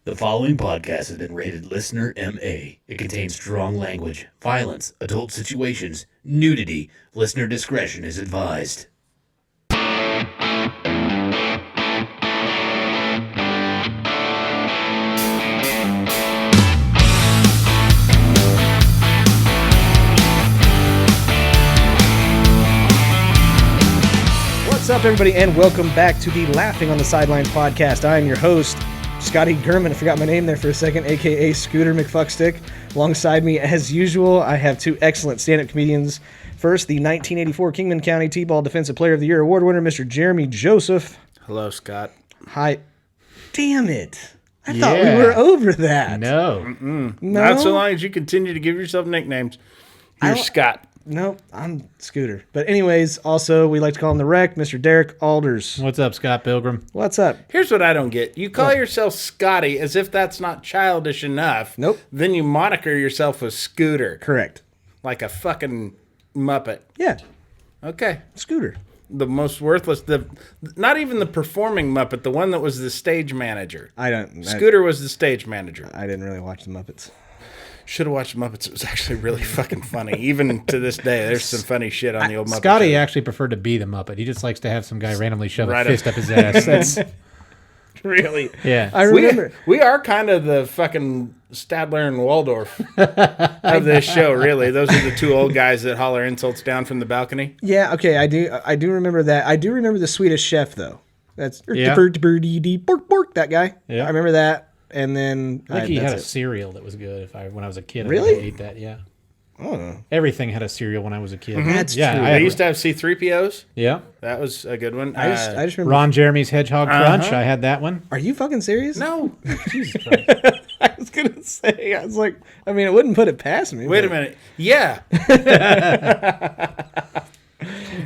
The following podcast has been rated Listener MA. It contains strong language, violence, adult situations, nudity. Listener discretion is advised. What's up, everybody, and welcome back to the Laughing on the Sidelines podcast. I am your host, Scotty Gurman. I forgot my name there for a second, a.k.a. Scooter McFuckstick. Alongside me, as usual, I have two excellent stand-up comedians. First, the 1984 Kingman County T-Ball Defensive Player of the Year award winner, Mr. Jeremy Joseph. Hello, Scott. Hi. Damn it. I thought we were over that. No. Not so long as you continue to give yourself nicknames. You're Scott. Nope, I'm Scooter. But anyways, also, we like to call him the Wreck, Mr. Derek Alders. What's up, Scott Pilgrim? What's up? Here's what I don't get. You call yourself Scotty as if that's not childish enough. Nope. Then you moniker yourself as Scooter. Correct. Like a fucking Muppet. Yeah, Okay. Scooter. The most worthless, not even the performing Muppet, the one that was the stage manager. Scooter was the stage manager. I didn't really watch the Muppets. Should have watched Muppets. It was actually really fucking funny. Even to this day, there's some funny shit on the old Muppet Scotty show. actually preferred to be the Muppet. He just likes to have some guy randomly shove Right a fist up his ass. That's Really? yeah. I remember. We are kind of the fucking Stadler and Waldorf of this show, really. Those are the two old guys that holler insults down from the balcony. Yeah, okay, I do remember that. I do remember the Swedish Chef, though. That's Yeah. bork, bork, that guy. Yeah. I remember that. And then I think he had a that's it. cereal that was good. When I was a kid, Really? I ate that. Yeah. Oh, Everything had a cereal when I was a kid. That's yeah, true. They used to have C-3POs. Yeah. That was a good one. I just remember. Ron Jeremy's Hedgehog Crunch. I had that one. Are you fucking serious? No. Jesus Christ. I was gonna say. I was like, I mean, it wouldn't put it past me. Wait a minute. Yeah.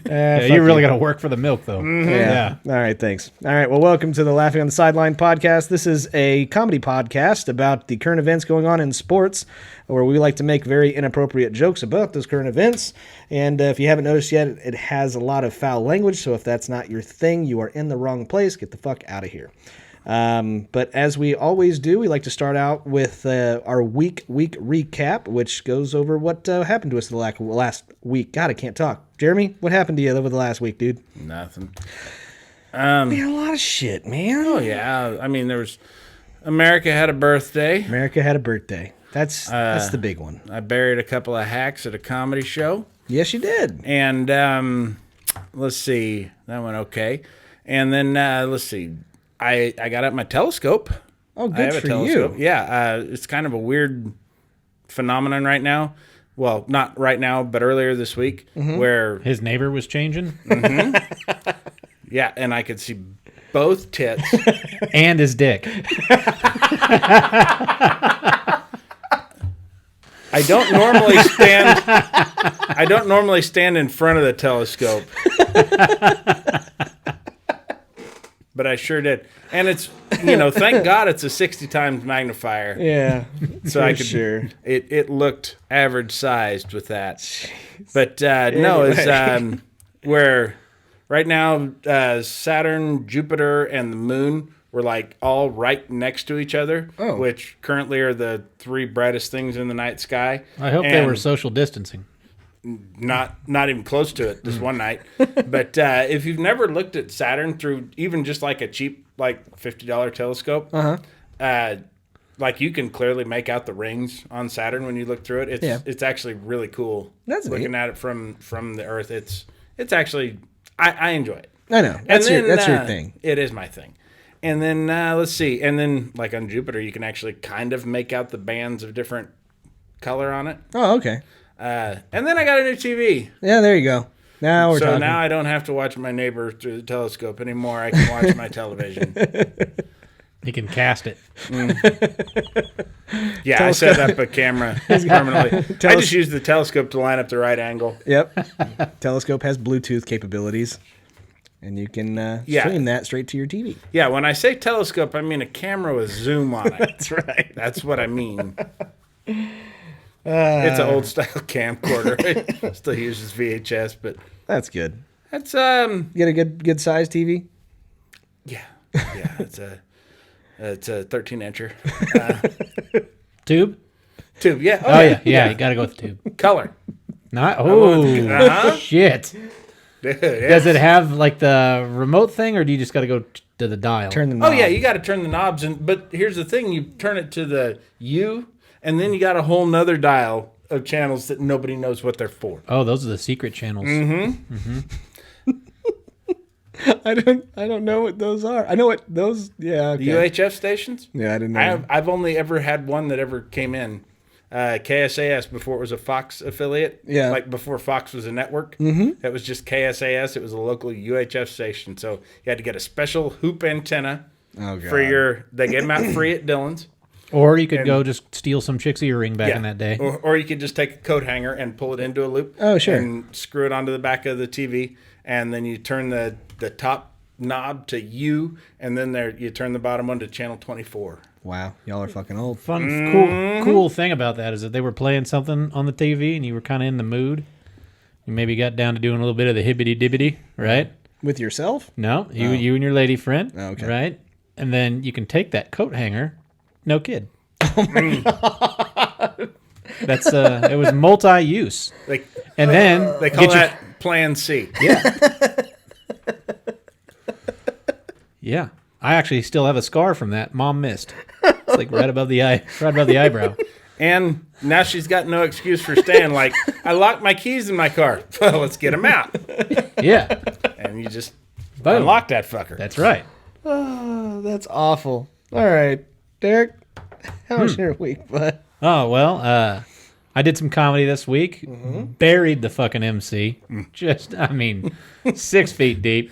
Yeah, you really got to work for the milk, though. Yeah. All right, thanks. All right, well, welcome to the Laughing on the Sideline podcast. This is a comedy podcast about the current events going on in sports, where we like to make very inappropriate jokes about those current events. And if you haven't noticed yet, it has a lot of foul language, so if that's not your thing, you are in the wrong place. Get the fuck out of here. But as we always do, we like to start out with our week recap, which goes over what happened to us the last week. God, I can't talk. Jeremy, what happened to you over the last week, dude? Nothing. We had a lot of shit, man. Oh, yeah. I mean, America had a birthday. America had a birthday. That's the big one. I buried a couple of hacks at a comedy show. Yes, you did. And let's see. That went okay. And then, let's see. I got out my telescope. Oh, I have good a for telescope. you. Yeah, it's kind of a weird phenomenon right now. Well, not right now, but earlier this week, where His neighbor was changing. yeah, and I could see both tits. And his dick. I don't normally stand in front of the telescope. But I sure did. And it's, thank God it's a 60 times magnifier. Yeah, So I could, sure. it looked average sized with that. Jeez. But no, it's where right now Saturn, Jupiter, and the Moon were like all right next to each other, which currently are the three brightest things in the night sky. I hope they were social distancing. Not even close to it this one night. But if you've never looked at Saturn through even just like a cheap like $50 telescope, like you can clearly make out the rings on Saturn when you look through it. It's actually really cool. That's looking neat. at it from the Earth. It's actually I enjoy it. I know. That's your thing. It is my thing. And then let's see. And then like on Jupiter, you can actually kind of make out the bands of different color on it. Oh, okay. And then I got a new TV. Yeah, there you go. Now we're So talking. now I don't have to watch my neighbor through the telescope anymore. I can watch my television. He can cast it. Yeah, I set up a camera permanently. I just use the telescope to line up the right angle. Yep. Telescope has Bluetooth capabilities, and you can stream that straight to your TV. Yeah, when I say telescope, I mean a camera with zoom on it. That's right. That's what I mean. It's an old style camcorder. It still uses VHS, but That's good. that's You get a good size TV? yeah. It's a It's a 13-incher. Tube? Tube, yeah. Oh, yeah. You got to go with the tube. Color. Not. Uh-huh. Shit. Dude, Does it have like the remote thing, or do you just got to go to the dial? Turn the knob. Oh, yeah, you got to turn the knobs. But here's the thing. You turn it to the U, and then you got a whole nother dial of channels that nobody knows what they're for. Oh, those are the secret channels. I don't know what those are. I know what those. Yeah. Okay. The UHF stations? Yeah, I didn't know. I've only ever had one that ever came in. KSAS before it was a Fox affiliate. Yeah. Like before Fox was a network. Mm-hmm. It was just KSAS. It was a local UHF station. So you had to get a special hoop antenna for your. They gave them out free at Dillon's. Or you could go just steal some chick's earring back in that day. Or you could just take a coat hanger and pull it into a loop. Oh, sure. And screw it onto the back of the TV. And then you turn the top knob to U. And then you turn the bottom one to channel 24. Wow, y'all are fucking old. Cool thing about that is that they were playing something on the TV and you were kind of in the mood. You maybe got down to doing a little bit of the hibbity-dibbity, right? With yourself? No, you and your lady friend, okay. Right? And then you can take that coat hanger, no kid. Oh my God. That's it was multi-use. And then They call that Plan C. Yeah. I actually still have a scar from that. Mom missed. It's like right above the eyebrow. And now she's got no excuse for staying. Like, I locked my keys in my car. Well, let's get them out. Yeah. And you just Boom. unlock that fucker. That's right. Oh, that's awful. All right, Derek, how was your week, bud? Oh, well, I did some comedy this week. Buried the fucking MC. Just, 6 feet deep.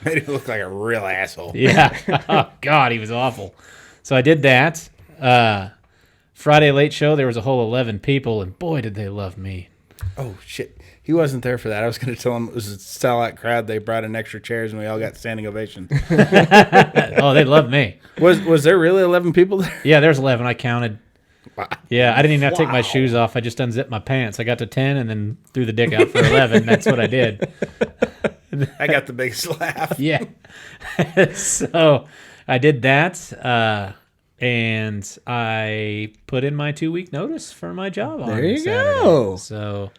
Made him look like a real asshole. Yeah. Oh, God, he was awful. So I did that. Friday late show, there was a whole 11 people, and boy, did they love me. Oh, shit. He wasn't there for that. I was going to tell him it was a sellout crowd. They brought in extra chairs, and we all got standing ovations. Oh, they loved me. Was there really 11 people there? Yeah, there's 11. I counted. Wow. Yeah, I didn't even have to take my shoes off. I just unzipped my pants. I got to 10 and then threw the dick out for 11. That's what I did. I got the biggest laugh. Yeah. So I did that, and I put in my 2-week notice for my job on There you Saturday. go. So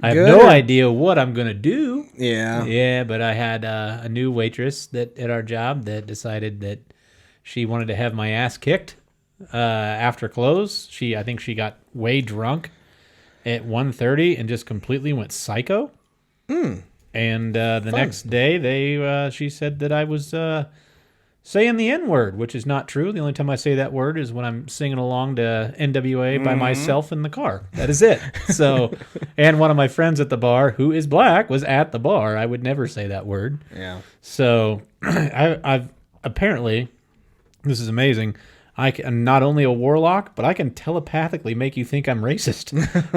I have Good. no idea what I'm going to do. Yeah. Yeah, but I had a new waitress at our job that decided that she wanted to have my ass kicked after close. I think she got way drunk at 1:30 and just completely went psycho. And the next day, she said that I was saying the N-word, which is not true. The only time I say that word is when I'm singing along to NWA by myself in the car. That is it. So, and one of my friends at the bar, who is black, was at the bar. I would never say that word. Yeah. So, I've apparently, this is amazing, I'm not only a warlock, but I can telepathically make you think I'm racist.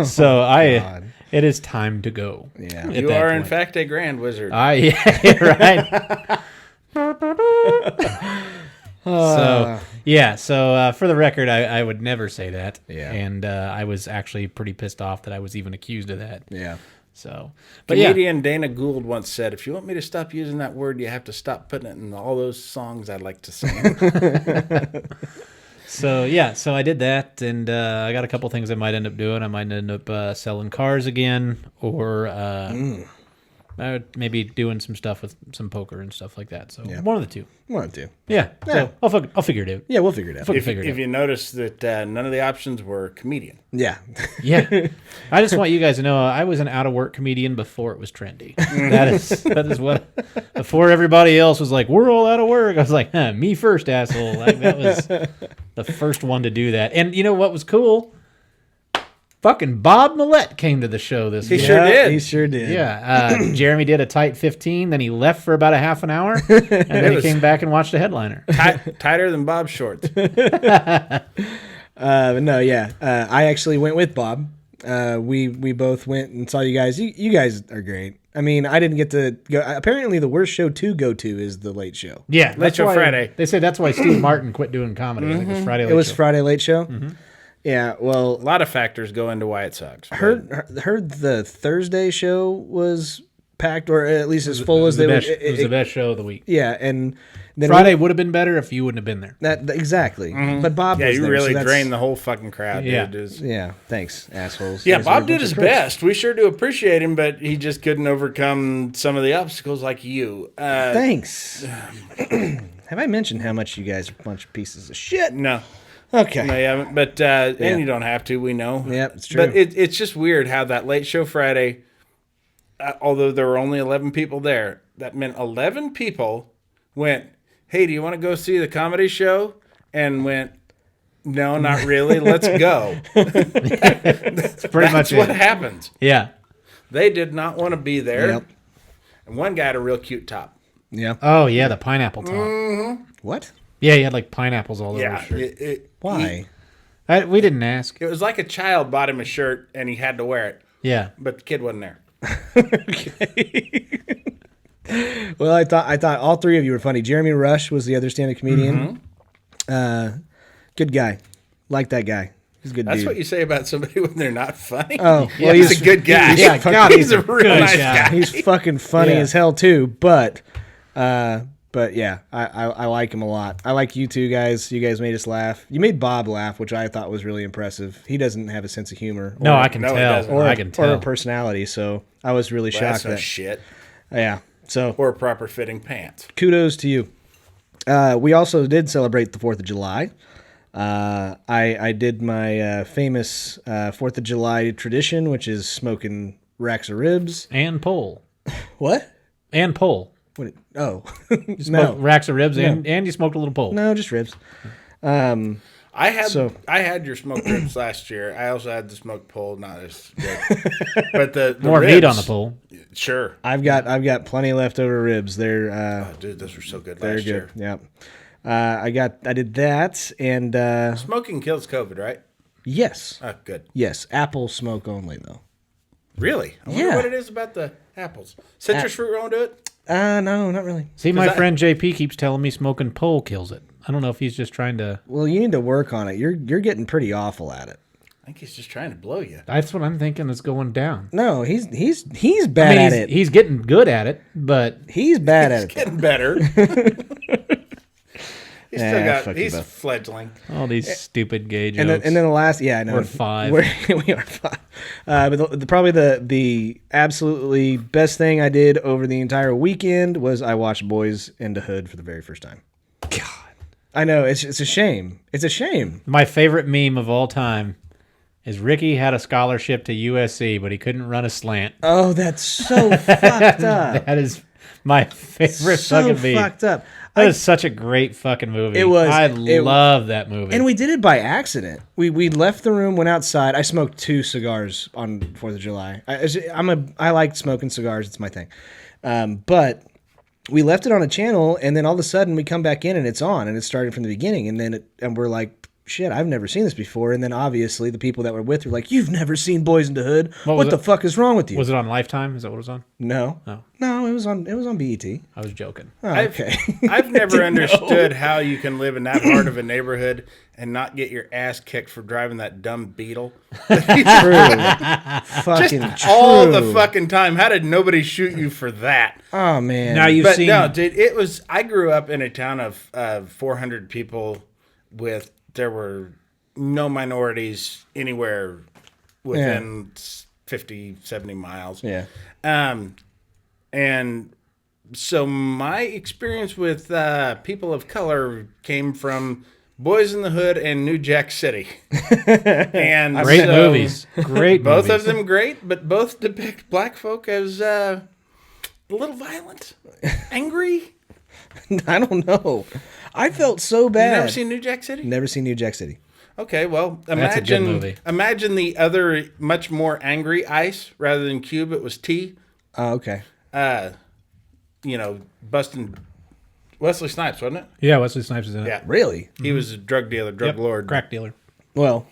So it is time to go. Yeah. You are, in fact, a grand wizard. Yeah, right. So for the record, I would never say that. Yeah. And I was actually pretty pissed off that I was even accused of that. Yeah. So, but Comedian Dana Gould once said, if you want me to stop using that word, you have to stop putting it in all those songs I like to sing. So I did that, and I got a couple things I might end up doing. I might end up selling cars again, or maybe doing some stuff with some poker and stuff like that. So one of the two. One of two. Yeah. So I'll figure it out. Yeah, we'll figure it out. If you notice that none of the options were comedian. Yeah. Yeah. I just want you guys to know I was an out-of-work comedian before it was trendy. That is what, before everybody else was like, we're all out of work, I was like, me first, asshole. Like, that was the first one to do that. And you know what was cool? Fucking Bob Millette came to the show this week. He sure did. He sure did. Yeah. Jeremy did a tight 15, then he left for about a half an hour, and then he came back and watched the headliner. Tighter than Bob's shorts. But no, yeah. I actually went with Bob. We both went and saw you guys. You guys are great. I mean, I didn't get to go. Apparently, the worst show to go to is the Late Show. Yeah. Late Show Friday. They say that's why Steve Martin quit doing comedy. I think it was Friday Late Show. It was Friday Late Show? Mm-hmm. Yeah, well, A lot of factors go into why it sucks. heard the Thursday show was packed, or at least as full as they were. It was the best show of the week. Yeah, and then Friday would have been better if you wouldn't have been there. Exactly. But Bob was you there, really so drained the whole fucking crowd, Yeah. dude. Yeah, thanks, assholes. Yeah, You guys are a Bob did bunch his of pricks. best. We sure do appreciate him, but he just couldn't overcome some of the obstacles like you. Thanks. Have I mentioned how much you guys are a bunch of pieces of shit? No. Okay. No, you haven't. But, and you don't have to, we know. Yep, it's true. But it's just weird how that late show Friday, although there were only 11 people there, that meant 11 people went, hey, do you want to go see the comedy show? And went, no, not really. Let's go. That's pretty much what it. happened. Yeah. They did not want to be there. Yep. And one guy had a real cute top. Yeah. Oh, yeah, the pineapple top. What? Yeah, he had like pineapples all over Yeah. his shirt. Why? We didn't ask. It was like a child bought him a shirt and he had to wear it. Yeah. But the kid wasn't there. Well, I thought all three of you were funny. Jeremy Rush was the other stand-up comedian. Good guy. Like that guy. He's a good That's dude. what you say about somebody when they're not funny. Oh, well, He's a good guy. Yeah, God, he's a real nice guy. He's fucking funny Yeah. as hell too. But yeah, I like him a lot. I like you two guys. You guys made us laugh. You made Bob laugh, which I thought was really impressive. He doesn't have a sense of humor. No, I can No, it tell. doesn't. or I can or tell. a personality. So I was really Well, shocked that's no that. shit. Yeah. So Or proper fitting pants. kudos to you. We also did celebrate the 4th of July. I did my famous 4th of July tradition, which is smoking racks of ribs. And pole. What? And pole. What? Oh, You smoked racks of ribs and you smoked a little pole. no, just ribs. I had So- I had your smoked ribs last year. I also had the smoked pole, not as good. But the More ribs, meat on the pole. Sure. I've got plenty of leftover ribs. They're Oh, dude, those were so good they're last good. year. Yeah. I did that, and Smoking kills COVID, right? yes, Oh, good. yes, apple smoke only though. Really? I wonder Yeah. what it is about the apples. Citrus fruit won't do it? No, not really. See, my that- friend JP keeps telling me smoking pole kills it. I don't know if he's just trying to. Well, you need to work on it. You're getting pretty awful at it. I think he's just trying to blow you. That's what I'm thinking is going down. No, he's I bad mean, at he's, it. he's getting good at it, but He's bad at it. Getting better. He's Nah, still got. fuck you He's both. fledgling. all these stupid gay jokes. And then the last, yeah, I know. We're five. We are five. But probably the absolutely best thing I did over the entire weekend was I watched Boyz N The Hood for the very first time. God, I know it's a shame. It's a shame. My favorite meme of all time is Ricky had a scholarship to USC, but he couldn't run a slant. Oh, that's so fucked up. That is my favorite So fucking meme. fucked up. That is such a great fucking movie. It was. I It- love that movie. And we did it by accident. We left the room, went outside. I smoked 2 cigars on 4th of July. I like smoking cigars. It's my thing. But we left it on a channel, and then all of a sudden we come back in and it's on, and it started from the beginning. And we're like, shit, I've never seen this before. And then obviously the people that were with were like, you've never seen Boyz N The Hood. What What was the it? fuck is wrong with you? was it on Lifetime? Is that what it was on? No. Oh. No, it was on BET. I was joking. Oh, okay. I've never understood how you can live in that part of a neighborhood and not get your ass kicked for driving that dumb Beetle. True. Fucking true. All the fucking time. How did nobody shoot you for that? Oh, man. Now you've But seen. no, dude, it was. I grew up in a town of 400 people. There were no minorities anywhere within 50, 70 miles. Yeah. And so my experience with people of color came from Boyz N The Hood and New Jack City. And Great so movies. Great Both movies. of them great, but both depict black folk as a little violent, angry. I don't know. I felt so bad. You never seen New Jack City? Never seen New Jack City. Okay, well, That's a good movie. imagine the other much more angry Ice rather than Cube. It was T. Oh, okay. Busting Wesley Snipes, wasn't it? Yeah, Wesley Snipes is in it. Yeah, Really? he was a drug dealer, drug Yep, lord. crack dealer. Well,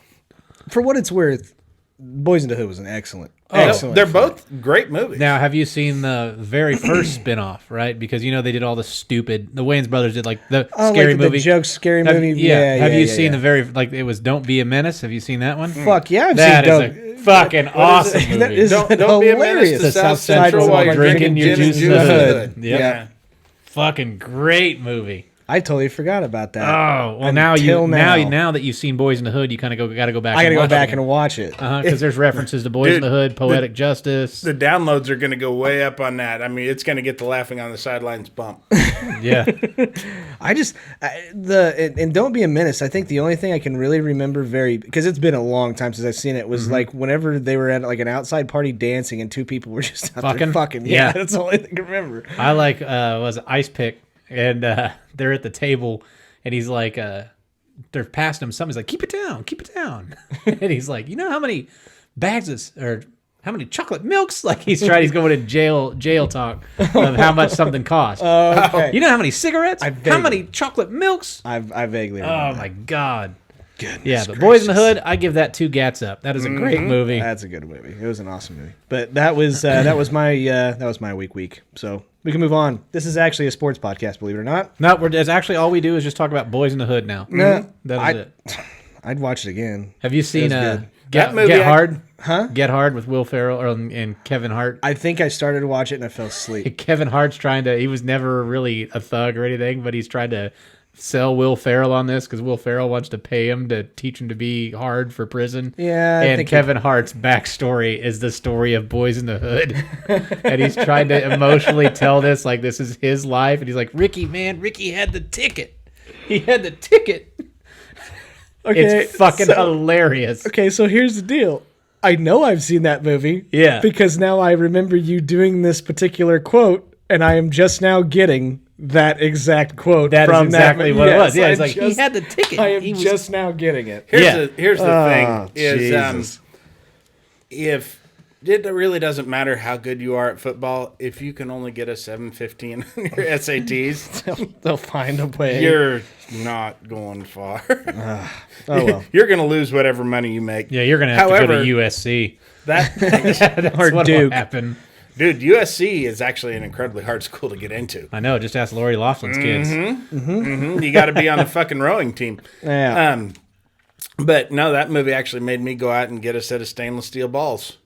for what it's worth, Boyz N The Hood was an excellent. They're both great movies. Now, have you seen the very first spin-off, right? Because, they did all the Wayans brothers did, like, the scary like movie. The joke scary Have- movie. Have you yeah, seen yeah. the very, like, it was Don't Be a Menace? Have you seen that one? Fuck yeah, I've That seen is Don't. a fucking awesome movie. That is Don't be a menace hilarious. to The South Central while you're drinking gin and juice in the hood. Yep. Yeah. Fucking great movie. I totally forgot about that. Oh, well, Until now that you've seen Boys in the Hood, you kind of got to go back. I gotta and go watch back it. and watch it. Because there's references to Boys in the Hood, Poetic Justice. The downloads are going to go way up on that. I mean, it's going to get the laughing on the sidelines bump. Yeah. And Don't Be a Menace. I think the only thing I can really remember because it's been a long time since I've seen it, was like whenever they were at like an outside party dancing and two people were just out there fucking. Yeah, that's the only thing I can remember. I like was Ice Pick, and they're at the table, and he's like, they're passing him something. He's like, keep it down, and he's like, you know how many how many chocolate milks? Like he's going in jail talk of how much something costs. Okay. You know how many cigarettes? How many chocolate milks? I vaguely remember. Oh my God. Goodness Yeah, but gracious. Boys in the Hood, I give that 2 gats up. That is a great movie. That's a good movie. It was an awesome movie. But that was my week. So we can move on. This is actually a sports podcast, believe it or not. No, it's actually all we do is just talk about Boys in the Hood now. No, That is it. I'd watch it again. Have you seen good. That movie, Get Hard? Huh? Get Hard with Will Ferrell and Kevin Hart. I think I started to watch it and I fell asleep. Kevin Hart's he was never really a thug or anything, but he's tried to sell Will Ferrell on this because Will Ferrell wants to pay him to teach him to be hard for prison. Yeah, I and think Kevin Hart's backstory is the story of Boys in the Hood. And he's trying to emotionally tell this like this is his life. And he's like, Ricky had the ticket. He had the ticket. Okay, It's fucking hilarious. Okay, so here's the deal. I know I've seen that movie. Yeah. Because now I remember you doing this particular quote, and I am just now getting that exact quote That is from exactly that. what it Yes, was. Yeah, it's I like, he had the ticket. I am He was- just now getting it. Here's the Oh, thing is Jesus. if it really doesn't matter how good you are at football, if you can only get a 715 on your SATs, They'll find a way. you're not going far. Oh, well. You're going to lose whatever money you make. Yeah, you're going to have to go However, to USC. That That's Or what'll Duke. happen. dude, USC is actually an incredibly hard school to get into. I know. Just ask Lori Laughlin's kids. You got to be on the fucking rowing team. Yeah. But no, that movie actually made me go out and get a set of stainless steel balls.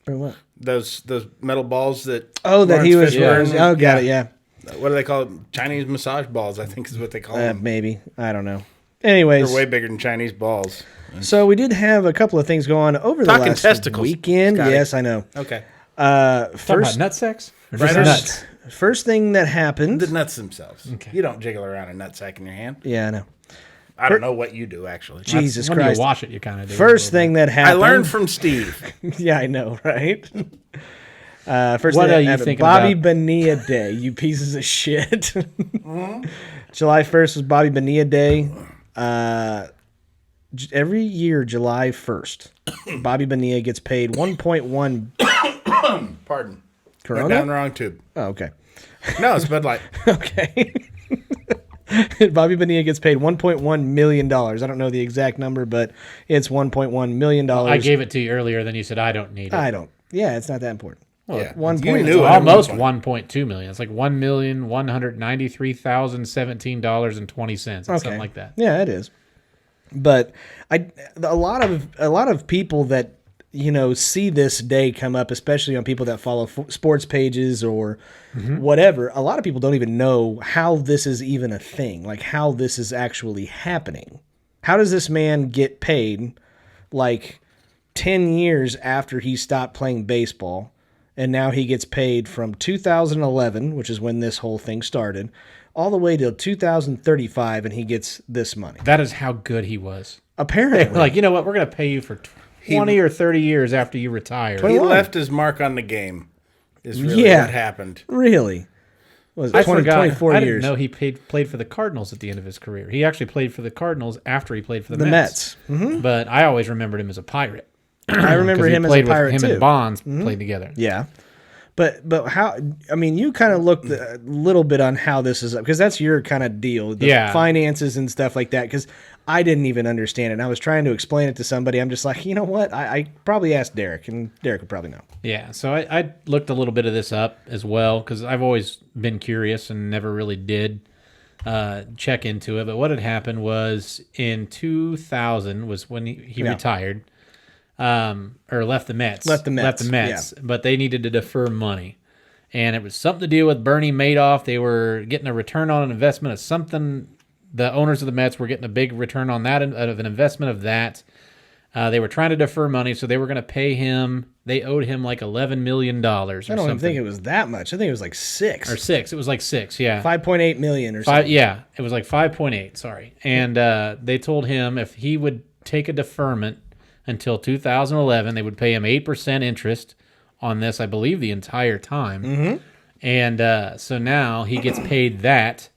For what? Those metal balls that. That he was Lawrence Fishburne- wearing. Oh, got it, yeah. What do they call it? Chinese massage balls, I think is what they call them. Maybe. I don't know. Anyways. They're way bigger than Chinese balls. So we did have a couple of things go on over the Talking last testicles, weekend. Scotty. Yes, I know. Okay. Talking First, about nut sex? Or Right just on. nuts? first thing that happened. The nuts themselves. Okay. You don't jiggle around a nutsack in your hand. Yeah, I know. I don't know what you do, actually. Jesus When Christ. you wash it, you kind of do. First thing that I happened. learned from Steve. Yeah, I know, right? First What thing are that you happened, thinking Bobby about? Bonilla Day, you pieces of shit. July 1st was Bobby Bonilla Day. Every year, July 1st, Bobby Bonilla gets paid 1.1. Pardon. Corona? Went down the wrong tube. Oh, okay. No, it's Bud Light. Okay. Bobby Bonilla gets paid $1.1 million. I don't know the exact number, but it's $1.1 million. I gave it to you earlier, then you said I don't need it. I don't. Yeah, it's not that important. Yeah. One You point- knew it. Almost 1.2 million. It's like $1,193,017.20. It's something like that. Yeah, it is. But a lot of people that see this day come up, especially on people that follow sports pages or whatever. A lot of people don't even know how this is even a thing, like how this is actually happening. How does this man get paid like 10 years after he stopped playing baseball, and now he gets paid from 2011, which is when this whole thing started, all the way till 2035, and he gets this money? That is how good he was. Apparently. Like, you know what? We're going to pay you for 20 or 30 years after you retire. He 21. left his mark on the game. Is really Yeah. what happened. Really? Was it I 20, forgot. 24 I years? didn't know he played for the Cardinals at the end of his career. He actually played for the Cardinals after he played for the Mets. But I always remembered him as a Pirate. I remember 'Cause he him as a played with pirate him too. and Bonds played together. Yeah. But how, I mean, you kind of looked a little bit on how this is up, because that's your kind of deal, the finances and stuff like that, because I didn't even understand it. And I was trying to explain it to somebody. I'm just like, you know what? I probably asked Derek, and Derek would probably know. Yeah, so I looked a little bit of this up as well because I've always been curious and never really did check into it. But what had happened was in 2000 was when he retired. or left the Mets. Left the Mets, But they needed to defer money. And it was something to do with Bernie Madoff. They were getting a return on an investment of something. The owners of the Mets were getting a big return on that, of an investment of that. They were trying to defer money, so they were going to pay him. They owed him like $11 million or something. I don't even think it was that much. I think it was like 6. Or 6. It was like 6, yeah. 5.8 million or something. Yeah, it was like 5.8, sorry. And they told him if he would take a deferment until 2011, they would pay him 8% interest on this, I believe, the entire time. Mm-hmm. And so now he gets paid that.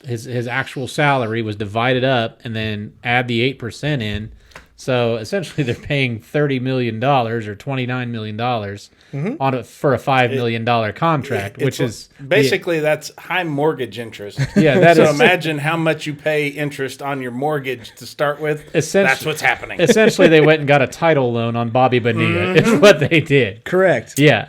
His actual salary was divided up and then add the 8% in. So essentially they're paying $30 million or $29 million for a $5 million contract, which is... Basically, that's high mortgage interest. Yeah, so imagine how much you pay interest on your mortgage to start with. That's what's happening. Essentially, they went and got a title loan on Bobby Bonilla. Is what they did. Correct. Yeah.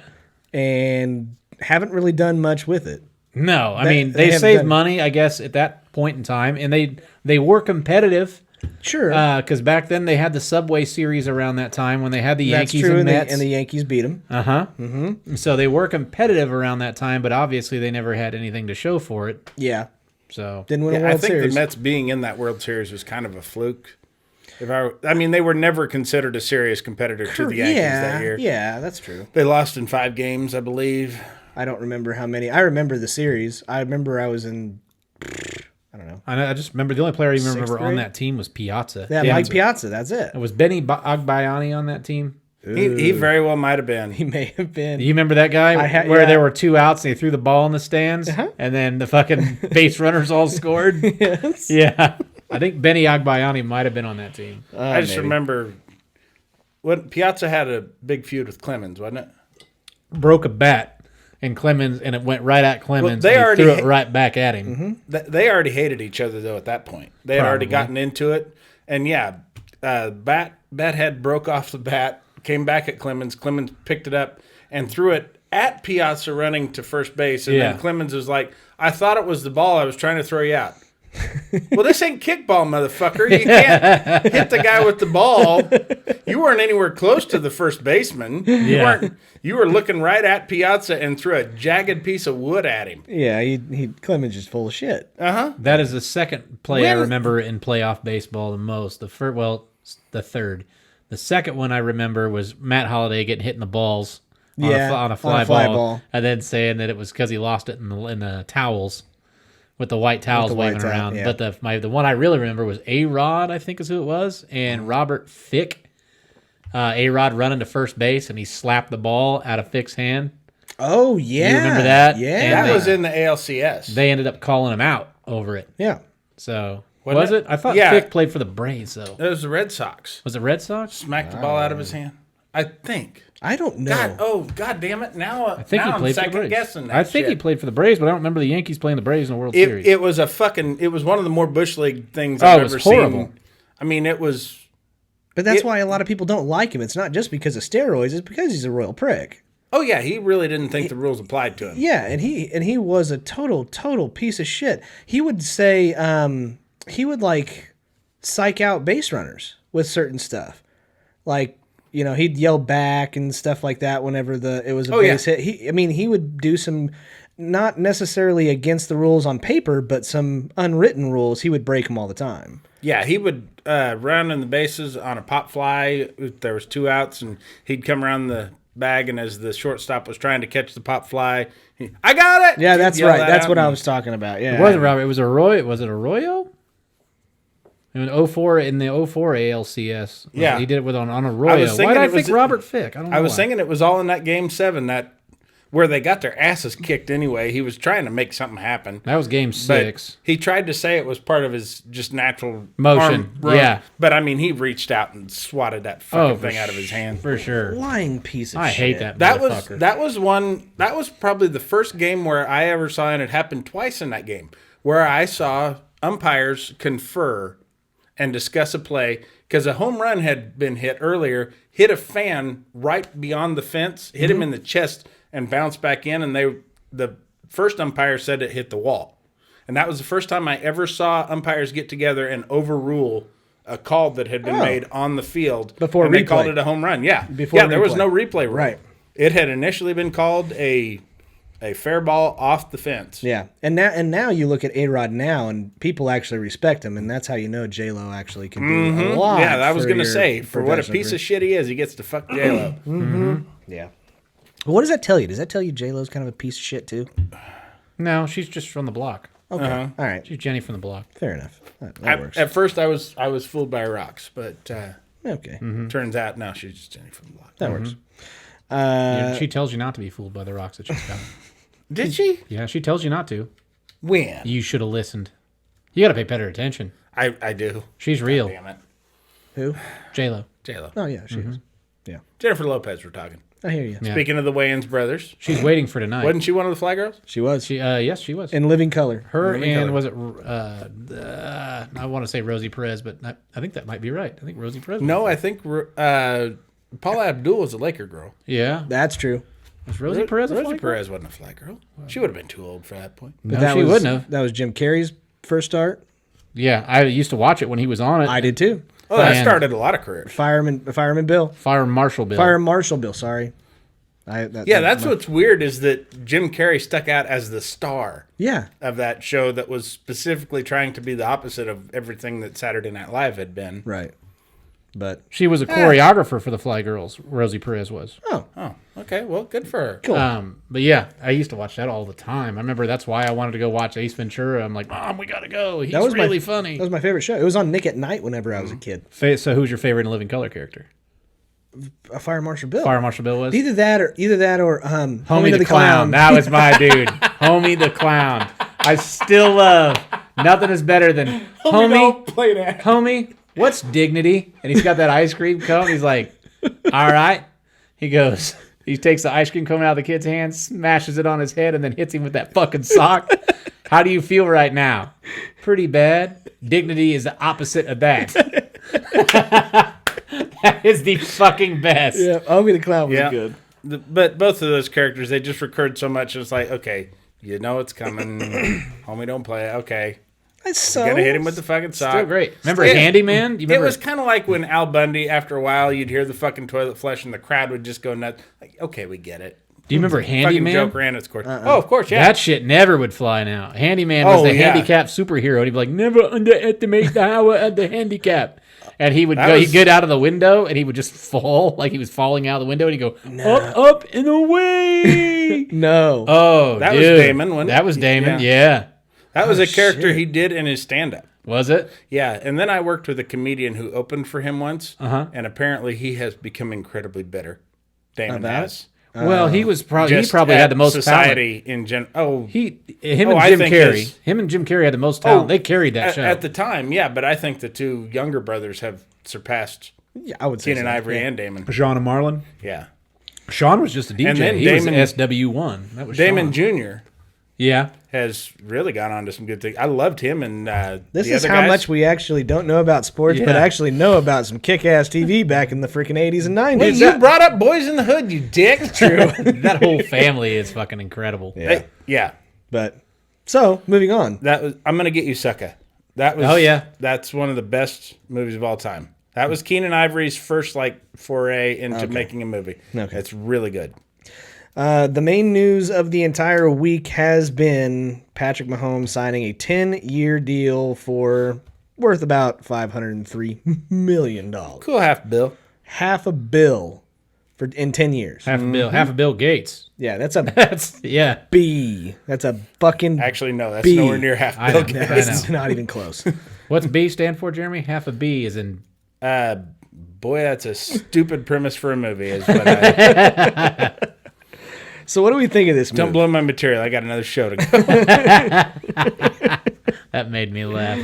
And haven't really done much with it. No, I mean, they saved money, I guess, at that point in time, and they were competitive. Sure. Because back then they had the Subway Series around that time when they had the Yankees and Mets. And the Yankees beat them. Uh-huh. Mm-hmm. So they were competitive around that time, but obviously they never had anything to show for it. Yeah. So didn't win a World Series. I think the Mets being in that World Series was kind of a fluke. I mean, they were never considered a serious competitor to the Yankees that year. Yeah, that's true. They lost in 5 games, I believe. I don't remember how many. I remember the series. I remember I was in... I don't know. I just remember the only player I even remember on that team was Piazza. Yeah, Mike Piazza. That's it. It was Benny Agbayani on that team. He very well might have been. He may have been. Do you remember that guy where there were 2 outs and they threw the ball in the stands and then the fucking base runners all scored? Yes. Yeah. I think Benny Agbayani might have been on that team. I just remember when Piazza had a big feud with Clemens, wasn't it? Broke a bat. And Clemens, and it went right at Clemens. Well, and he threw it right back at him. Mm-hmm. They already hated each other though at that point. They had already gotten into it, and bat head broke off the bat, came back at Clemens. Clemens picked it up and threw it at Piazza running to first base, and then Clemens was like, "I thought it was the ball. I was trying to throw you out." Well, this ain't kickball, motherfucker. You can't hit the guy with the ball. You weren't anywhere close to the first baseman. You were looking right at Piazza and threw a jagged piece of wood at him. Yeah, Clemens is full of shit. That is the second play I remember in playoff baseball the most. The third. The second one I remember was Matt Holliday getting hit in the balls on a fly ball, and then saying that it was because he lost it in the towels. With the white towels waving around. Yeah. But the one I really remember was A-Rod, I think is who it was, and Robert Fick. A-Rod running to first base, and he slapped the ball out of Fick's hand. Oh, yeah. You remember that? Yeah. And that was in the ALCS. They ended up calling him out over it. Yeah. So, was it? I thought Fick played for the Braves, though. It was the Red Sox. Was it Red Sox? Smacked the ball out of his hand. I think. I don't know. God damn it. Now I think he played for the Braves. Guessing that I think he played for the Braves, but I don't remember the Yankees playing the Braves in the World Series. It was one of the more Bush League things I've ever seen. I mean, it was... But that's why a lot of people don't like him. It's not just because of steroids. It's because he's a royal prick. Oh, yeah. He really didn't think the rules applied to him. Yeah, and he was a total piece of shit. He would say... he would, psych out base runners with certain stuff. He'd yell back and stuff like that whenever it was a base hit. He would do some, not necessarily against the rules on paper, but some unwritten rules. He would break them all the time. Yeah, he would run in the bases on a pop fly. There was 2 outs, and he'd come around the bag, and as the shortstop was trying to catch the pop fly, I got it! Yeah, that's right. That's what I was talking about. Yeah, it wasn't Robert. It was Arroyo. Was it Arroyo? In the 04 ALCS. Yeah. He did it on Arroyo. Why did I think Robert Fick? I don't know. I was thinking it was all in that Game 7 where they got their asses kicked anyway. He was trying to make something happen. That was Game 6. He tried to say it was part of his just natural motion. Yeah. But, he reached out and swatted that fucking thing out of his hand. For sure. Lying piece of shit. I hate that motherfucker. That was probably the first game where I ever saw, and it happened twice in that game, where I saw umpires confer and discuss a play, because a home run had been hit earlier, hit a fan right beyond the fence, hit him in the chest, and bounced back in, and the first umpire said it hit the wall. And that was the first time I ever saw umpires get together and overrule a call that had been made on the field Before and they replay. called it a home run. Yeah. Before there was replay. no replay rule. Right. It had initially been called a fair ball off the fence. Yeah, and now you look at A-Rod now, and people actually respect him, and that's how you know J-Lo actually can do a lot. Yeah, I was for going to your say, for what a professional piece career. of shit he is, he gets to fuck J-Lo. Yeah. Well, what does that tell you? Does that tell you J-Lo's kind of a piece of shit too? No, she's just from the block. Okay, all right, She's Jenny from the block. fair enough. That works. At first, I was fooled by rocks, but Okay, turns out now she's just Jenny from the block. that works. She tells you not to be fooled by the rocks that she's got. Did she? Yeah, she tells you not to. When? You should have listened. You got to pay better attention. I do. She's real. Damn it. Who? J-Lo. J-Lo. Oh yeah, she is. Yeah, Jennifer Lopez, we're talking. I hear you. Yeah. Speaking of the Wayans brothers, She's waiting for tonight. wasn't she one of the Fly Girls? She was Yes, she was. in living color. Her Living and Color. was it? I want to say Rosie Perez, but I think that might be right. I think Rosie Perez. No, I think Paula Abdul was a Laker girl. Yeah, That's true. was Rosie Perez a Rosie fly girl? Perez wasn't a Fly Girl. She would have been too old for that point. No, that she was, wouldn't have. That was Jim Carrey's first start. Yeah, I used to watch it when he was on it. I did too. Oh, that And- started a lot of careers. Fireman Bill. Fire Marshal Bill. Fire Marshal Bill. Sorry. That's what's weird is that Jim Carrey stuck out as the star Yeah. of that show that was specifically trying to be the opposite of everything that Saturday Night Live had been. Right. But She was a choreographer for the Fly Girls. Rosie Perez was. Oh, okay. Well, good for her. cool. But yeah, I used to watch that all the time. I remember that's why I wanted to go watch Ace Ventura. I'm like, Mom, we gotta go. He's was really funny. That was my favorite show. It was on Nick at Night whenever I was a kid. So who's your favorite in Living Color character? Fire Marshal Bill. Fire Marshal Bill was? Either that or Homie the Clown. That was my dude. Homie the Clown. I still love. Nothing is better than Homie. Play that. Homie, what's dignity? And he's got that ice cream cone. He's like, all right. He goes, he takes the ice cream cone out of the kid's hand, smashes it on his head, and then hits him with that fucking sock. How do you feel right now? Pretty bad. Dignity is the opposite of that. That is the fucking best. Yeah, Homie the Clown was Yeah. good. But both of those characters, they just recurred so much. It's like, okay, you know it's coming. Homie, don't play it. Okay. That's so. Gotta hit him with the fucking sock. Still great. Remember Yeah. Handyman? Do you It remember? was kind of like when Al Bundy, after a while, you'd hear the fucking toilet flush and the crowd would just go nuts. Like, okay, we get it. Do you remember Fucking Handyman? joke ran its course. Oh, of course, yeah. That shit never would fly now. Handyman was Oh, the yeah. handicapped superhero. And he'd be like, never underestimate the power of the handicap. And he would That go, was- he'd get out of the window and he would just fall like he was falling out of the window and he'd go, up, and away. No. Oh, That was dude. Damon, wasn't it? That was Damon, Yeah. yeah. That was a character shit. he did in his stand-up. Was it? Yeah, and then I worked with a comedian who opened for him once, Uh-huh. and apparently he has become incredibly bitter. Damon About has. Well, he was probably Just he probably at had the most talent. society in general. Oh, Him Oh, I and Jim think Carrey. Him and Jim Carrey had the most talent. They carried that show. at the time, yeah, but I think the two younger brothers have surpassed Yeah, I would say Keenan so. Ivory Yeah. and Damon. Sean and Marlon. Yeah, Sean was just a DJ. And then he Damon- was SW1. That was Damon Sean. Jr. Yeah. has really gone on to some good things. I loved him and This the is other how guys. much we actually don't know about sports, but Yeah. actually know about some kick-ass TV back in the freaking 80s and 90s. Well, you brought up Boys in the Hood, you dick. True. That whole family is fucking incredible. Yeah. Yeah. But so moving on. That was. I'm gonna get you, sucker. That was. Oh, yeah. That's one of the best movies of all time. That was Keenan Ivory's first foray into making a movie. Okay. It's really good. The main news of the entire week has been Patrick Mahomes signing a 10-year deal worth about $503 million. Cool half bill. Half a bill in 10 years. Half a Bill Gates. Yeah, that's a That's yeah. B. That's a fucking Actually, no, that's B. nowhere near half I bill. know. Gates. It's not even close. What's B stand for, Jeremy? Half a B is in Boy, that's a stupid premise for a movie. Is what I, So what do we think of this don't move? blow my material. I got another show to go. that made me laugh.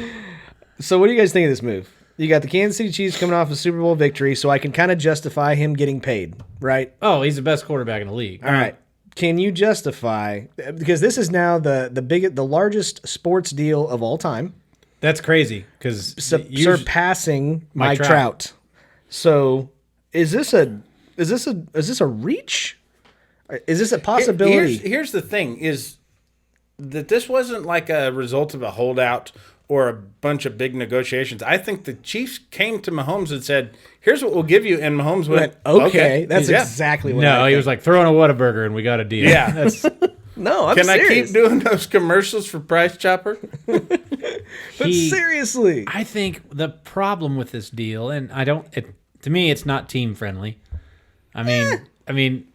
So what do you guys think of this move? You got the Kansas City Chiefs coming off a Super Bowl victory, so I can kind of justify him getting paid, right? Oh, he's the best quarterback in the league. All right. Can you justify, because this is now the largest sports deal of all time, That's crazy because surpassing Mike Mike Trout. So is this a reach? Is this a possibility? Here's the thing: is that this wasn't like a result of a holdout or a bunch of big negotiations. I think the Chiefs came to Mahomes and said, "Here's what we'll give you," and Mahomes went, okay. That's Yeah. exactly what. No, I he think. was like, throw in a Whataburger and we got a deal. Yeah. That's, No, I'm Can I serious. keep doing those commercials for Price Chopper? But seriously, I think the problem with this deal, and to me, it's not team friendly. I mean,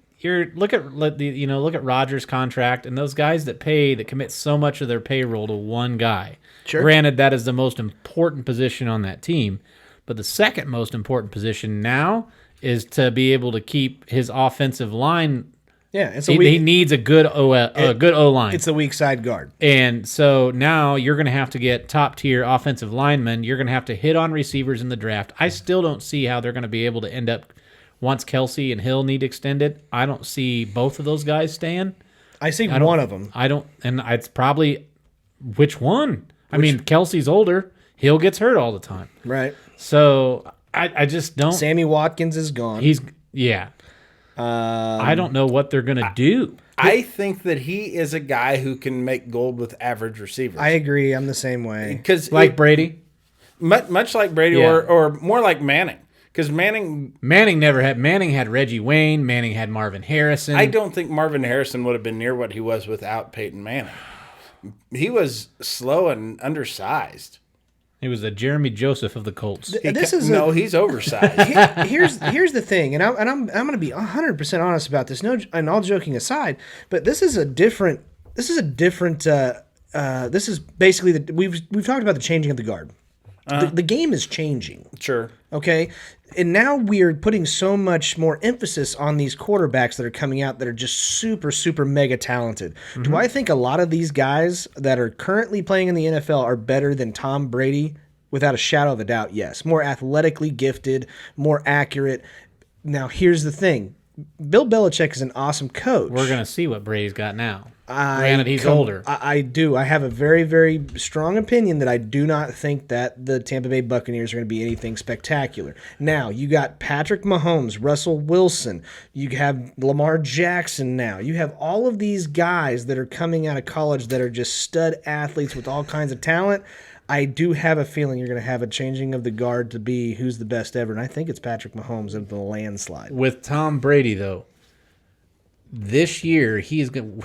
look at Rodgers' contract and those guys that commit so much of their payroll to one guy. Sure. Granted, that is the most important position on that team, but the second most important position now is to be able to keep his offensive line. yeah, it's He needs a good O line. It's a weak side guard. And so now you're going to have to get top-tier offensive linemen. You're going to have to hit on receivers in the draft. I still don't see how they're going to be able to end up, once Kelsey and Hill need extended, I don't see both of those guys staying. I see one of them. I don't, and it's probably, which one? I mean, Kelsey's older. Hill gets hurt all the time. Right. So I just don't. Sammy Watkins is gone. I don't know what they're going to do. I think that he is a guy who can make gold with average receivers. I agree. I'm the same way. Because Like Brady? much like Brady, Yeah. or more like Manning. Because Manning, Manning had Reggie Wayne. Manning had Marvin Harrison. I don't think Marvin Harrison would have been near what he was without Peyton Manning. He was slow and undersized. He was the Jeremy Joseph of the Colts. He's oversized. Here's the thing, and I'm going to be 100% honest about this. No, and all joking aside, but this is basically we've talked about the changing of the guard. The game is changing. Sure. Okay. And now we're putting so much more emphasis on these quarterbacks that are coming out that are just super, super mega talented. Do I think a lot of these guys that are currently playing in the NFL are better than Tom Brady? Without a shadow of a doubt, yes. More athletically gifted, more accurate. Now, here's the thing. Bill Belichick is an awesome coach. We're going to see what Brady's got now. Granted, he's older. I do. I have a very, very strong opinion that I do not think that the Tampa Bay Buccaneers are going to be anything spectacular. Now, you got Patrick Mahomes, Russell Wilson. You have Lamar Jackson now. You have all of these guys that are coming out of college that are just stud athletes with all kinds of talent. I do have a feeling you're going to have a changing of the guard to be who's the best ever, and I think it's Patrick Mahomes of the landslide. With Tom Brady, though, this year, he's going.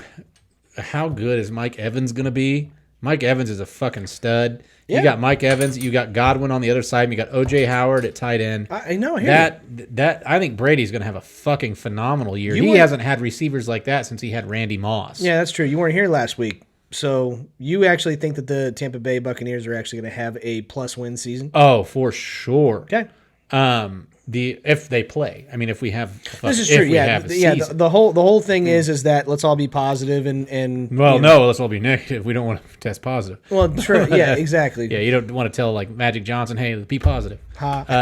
How good is Mike Evans going to be? Mike Evans is a fucking stud. Yeah. You got Mike Evans. You got Godwin on the other side. And you got O.J. Howard at tight end. I know. That I think Brady's going to have a fucking phenomenal year. He hasn't had receivers like that since he had Randy Moss. Yeah, that's true. You weren't here last week. So you actually think that the Tampa Bay Buccaneers are actually going to have a plus-win season? Oh, for sure. Okay. If they play, I mean, if we have This is true. The whole thing is that let's all be positive and let's all be negative. We don't want to test positive. Well, true. Yeah, exactly. Yeah, you don't want to tell like Magic Johnson, hey, be positive. But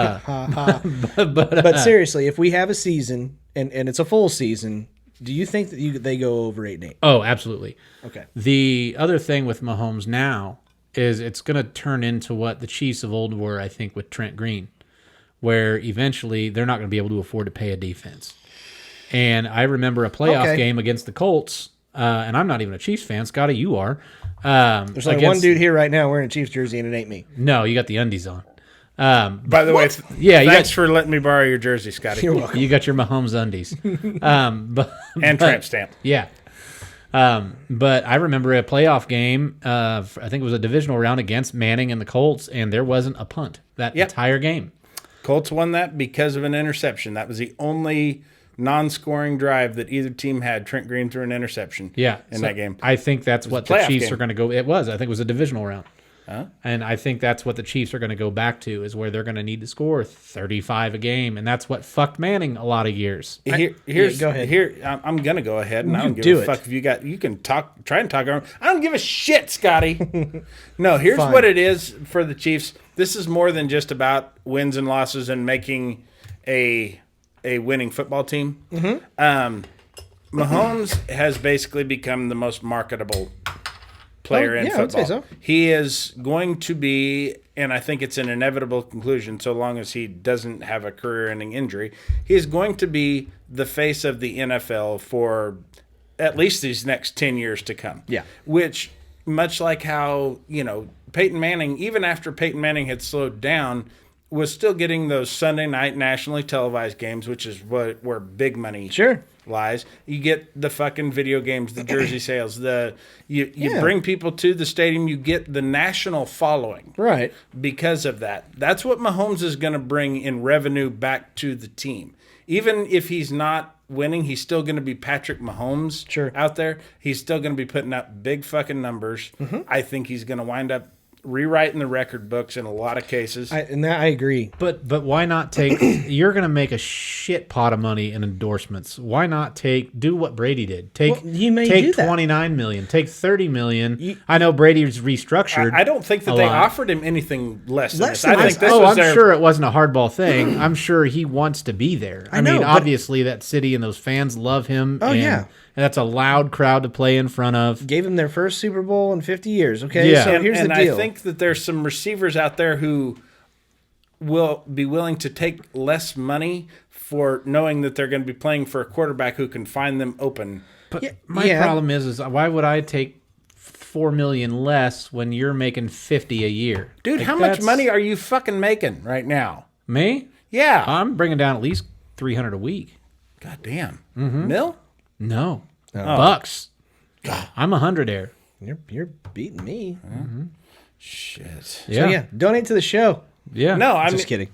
seriously, if we have a season and it's a full season, do you think that they go over 8-8? Oh, absolutely. Okay. The other thing with Mahomes now is it's going to turn into what the Chiefs of old were, I think, with Trent Green, where eventually they're not going to be able to afford to pay a defense. And I remember a playoff game against the Colts, and I'm not even a Chiefs fan. Scotty, you are. There's like one dude here right now wearing a Chiefs jersey, and it ain't me. No, you got the undies on. By the way, thanks for letting me borrow your jersey, Scotty. You're welcome. You got your Mahomes undies. And tramp stamp. Yeah. But I remember a playoff game, I think it was a divisional round against Manning and the Colts, and there wasn't a punt that entire game. Colts won that because of an interception. That was the only non-scoring drive that either team had. Trent Green threw an interception in that game. I think that's what the Chiefs are going to go. It was. I think it was a divisional round. And I think that's what the Chiefs are going to go back to, is where they're going to need to score 35 a game, and that's what fucked Manning a lot of years. Go ahead. I'm going to go ahead, and I don't give a fuck if you can try and talk around. I don't give a shit, Scotty. No, here's what it is for the Chiefs. This is more than just about wins and losses and making a winning football team. Mahomes has basically become the most marketable player in football. I would say so. He is going to be, and I think it's an inevitable conclusion so long as he doesn't have a career-ending injury, he is going to be the face of the NFL for at least these next 10 years to come. Yeah. Which, much like how, Peyton Manning, even after Peyton Manning had slowed down, was still getting those Sunday night nationally televised games, which is where big money lies. You get the fucking video games, the jersey sales, you bring people to the stadium, you get the national following. Right. Because of that. That's what Mahomes is going to bring in revenue back to the team. Even if he's not winning, he's still going to be Patrick Mahomes out there. He's still going to be putting up big fucking numbers. I think he's going to wind up rewriting the record books in a lot of cases. I agree. But why not take? You're going to make a shit pot of money in endorsements. Why not do what Brady did? Take $29 million, take $30 million. I know Brady's restructured. I don't think that they offered him anything less than this. I think this I'm sure it wasn't a hardball thing. I'm sure he wants to be there. I mean, obviously that city and those fans love him. Oh, yeah. And that's a loud crowd to play in front of. Gave him their first Super Bowl in 50 years. Okay, so here's the deal. I think that there's some receivers out there who will be willing to take less money for knowing that they're going to be playing for a quarterback who can find them open. But my problem is why would I take $4 million less when you're making $50 a year? Dude, how much money are you fucking making right now? Me? Yeah. I'm bringing down at least $300 a week. God damn. Mil? No. Bucks. I'm 100 there. You're beating me. Shit. Yeah. So donate to the show. Yeah. No, I'm just kidding.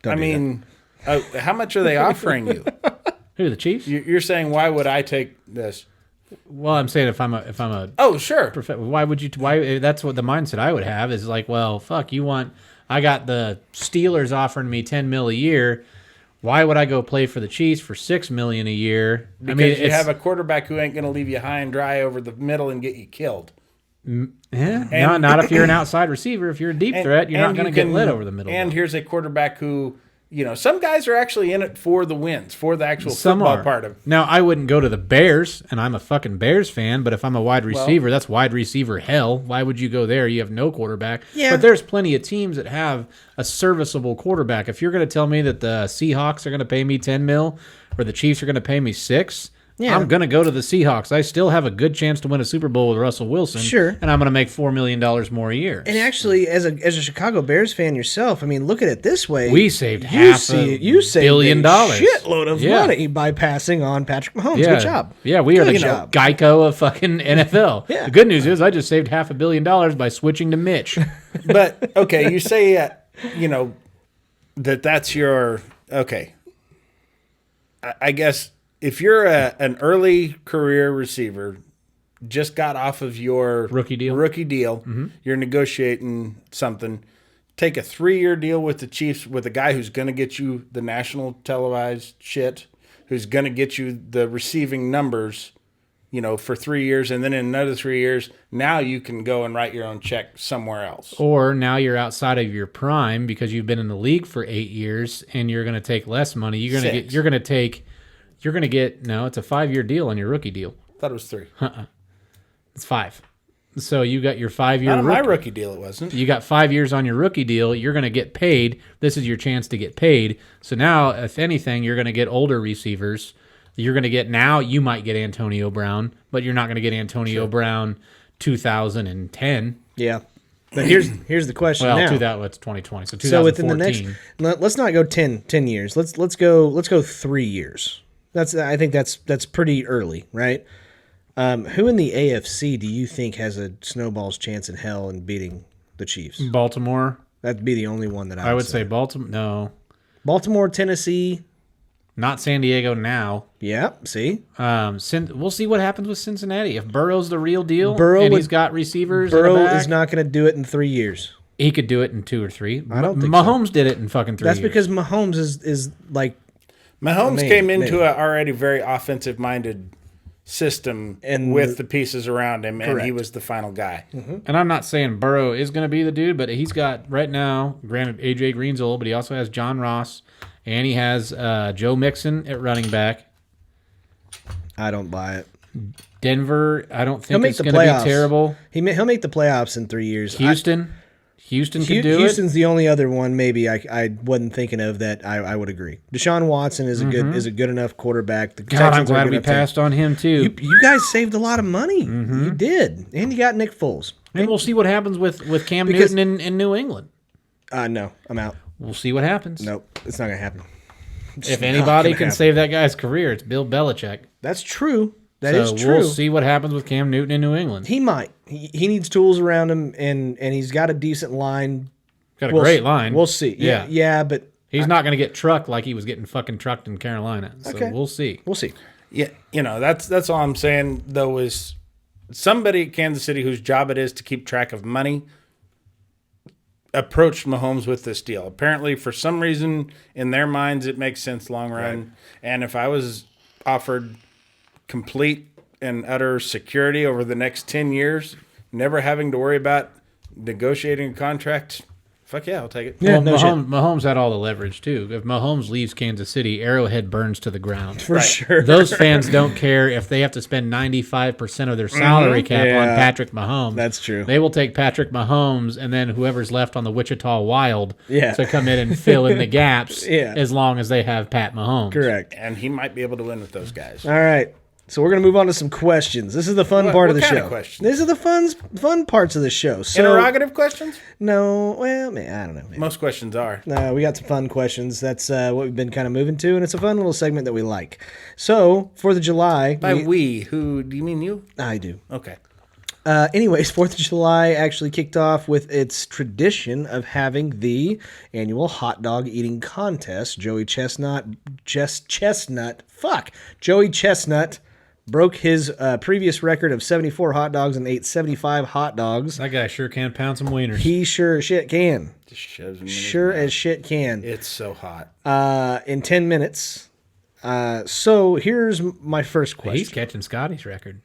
How much are they offering you? Who, the Chiefs? You're saying why would I take this? Well, I'm saying if I'm a oh sure, why would you? Why that's what the mindset I would have is like, well, fuck, I got the Steelers offering me $10 million a year. Why would I go play for the Chiefs for $6 million a year? Because you have a quarterback who ain't going to leave you high and dry over the middle and get you killed. Yeah, not if you're an outside receiver. If you're a deep threat, you're not going to get lit over the middle. And here's a quarterback who, some guys are actually in it for the wins, for the actual football part of it. Now, I wouldn't go to the Bears, and I'm a fucking Bears fan, but if I'm a wide receiver, that's wide receiver hell. Why would you go there? You have no quarterback. Yeah. But there's plenty of teams that have a serviceable quarterback. If you're going to tell me that the Seahawks are going to pay me $10 million or the Chiefs are going to pay me $6 million, I'm going to go to the Seahawks. I still have a good chance to win a Super Bowl with Russell Wilson. Sure. And I'm going to make $4 million more a year. And actually, as a Chicago Bears fan yourself, look at it this way. We saved you saved billion dollars. Shitload of money by passing on Patrick Mahomes. Yeah. Good job. Yeah, we are the Geico of fucking NFL. Yeah. The good news is I just saved $500 million by switching to Mitch. But, okay, you say, that's your, okay. I guess if you're an early career receiver, just got off of your rookie deal, you're negotiating something, take a 3-year deal with the Chiefs with a guy who's going to get you the national televised shit, who's going to get you the receiving numbers, for 3 years, and then in another 3 years, now you can go and write your own check somewhere else. Or now you're outside of your prime because you've been in the league for 8 years and you're going to take less money. It's a 5-year deal on your rookie deal. I thought it was 3. It's 5. So you got your 5-year Not on my rookie deal, it wasn't. You got 5 years on your rookie deal. You're going to get paid. This is your chance to get paid. So now, if anything, you're going to get older receivers. You're going to get now. You might get Antonio Brown, but you're not going to get Antonio Brown 2010. Yeah. But here's the question now. It's 2020. So 2014. So within the next, let's not go 10 years. Let's go 3 years. I think that's pretty early, right? Who in the AFC do you think has a snowball's chance in hell in beating the Chiefs? Baltimore. That'd be the only one that I would say Baltimore. No. Baltimore, Tennessee. Not San Diego now. Yeah, see? We'll see what happens with Cincinnati. If Burrow's the real deal he's got receivers Burrow is not going to do it in 3 years. He could do it in 2 or 3. I don't think Mahomes did it in fucking 3 years. That's because Mahomes is like... Mahomes came into an already very offensive-minded system with the pieces around him, and he was the final guy. Mm-hmm. And I'm not saying Burrow is going to be the dude, but he's got, right now, granted, A.J. Green's old, but he also has John Ross, and he has Joe Mixon at running back. I don't buy it. Denver, I don't think it's going to be terrible. He'll make the playoffs in 3 years. Houston Houston could do Houston's the only other one maybe I wasn't thinking of that I would agree. Deshaun Watson is a good enough quarterback. The it. God, I'm Texans are a glad good we enough team. passed on him too. You guys saved a lot of money. You did, and you got Nick Foles. And we'll see what happens with Cam Because- Newton in New England. No, I'm out. We'll see what happens. Nope, it's not gonna happen. If anybody can save that guy's career, it's Bill Belichick. That's true. That is true. We'll see what happens with Cam Newton in New England. He might. He needs tools around him, and he's got a decent line. Got a great line. We'll see. Yeah, but he's not going to get trucked like he was getting fucking trucked in Carolina. So Okay. we'll see. we'll see. Yeah, that's all I'm saying though is somebody at Kansas City whose job it is to keep track of money approached Mahomes with this deal. Apparently, for some reason, in their minds, it makes sense long run. Right. And if I was offered complete and utter security over the next 10 years, never having to worry about negotiating a contract, fuck yeah, I'll take it. Yeah, Well, no shit. Mahomes had all the leverage, too. If Mahomes leaves Kansas City, Arrowhead burns to the ground. For sure. Those fans don't care if they have to spend 95% of their salary cap on Yeah. Patrick Mahomes. That's true. They will take Patrick Mahomes and then whoever's left on the Wichita Wild Yeah. to come in and fill in the gaps Yeah. as long as they have Pat Mahomes. Correct. And he might be able to win with those guys. All right. So we're going to move on to some questions. This is the fun part of the what kind show. of questions? These are the fun parts of the show. So Interrogative questions? no, well, man, I don't know. Man. Most questions are. No, we got some fun questions. That's what we've been kind of moving to, and it's a fun little segment that we like. So, 4th of July. By we, who, do you mean you? I do. Okay. Anyways, 4th of July actually kicked off with its tradition of having the annual hot dog eating contest. Joey Chestnut broke his previous record of 74 hot dogs and ate 75 hot dogs. That guy sure can pound some wieners. He sure as shit can. Just shoves him in Sure as shit can. It's so hot. In 10 minutes. So here's my first question. He's catching Scotty's record.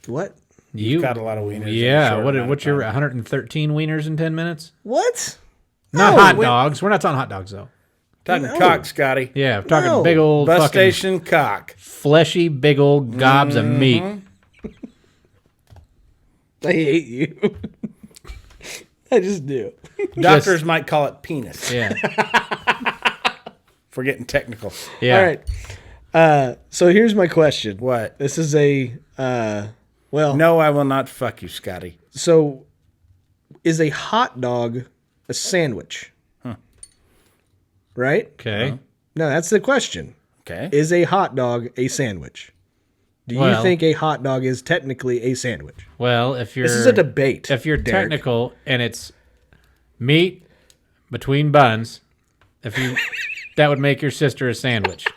What? You got a lot of wieners. Yeah. What's your 113 wieners in 10 minutes? What? Not No, hot wait. dogs. We're not talking hot dogs, though. Talking No. cock, Scotty. Yeah, we're talking No. big old Bus fucking station cock. fleshy, big old gobs of meat. I hate you. I just do. Doctors might call it penis. Yeah. If we're getting technical. Yeah. All right. So here's my question. What? This is a No, I will not fuck you, Scotty. So is a hot dog a sandwich? Right? Okay. No, that's the question. Okay. Is a hot dog a sandwich? Do you Well- think a hot dog is technically a sandwich? Well, if you're This is a debate. if you're Derek. technical and it's meat between buns, if you that would make your sister a sandwich.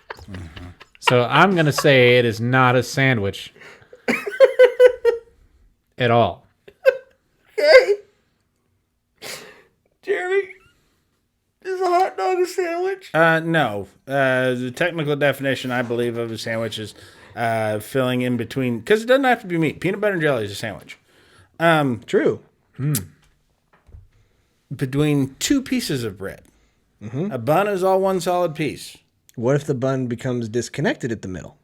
So I'm gonna say it is not a sandwich at all. Jeremy, is a hot dog a sandwich? No. The technical definition, I believe, of a sandwich is filling in between, because it doesn't have to be meat. Peanut butter and jelly is a sandwich. True. Between two pieces of bread. A bun is all one solid piece. What if the bun becomes disconnected at the middle?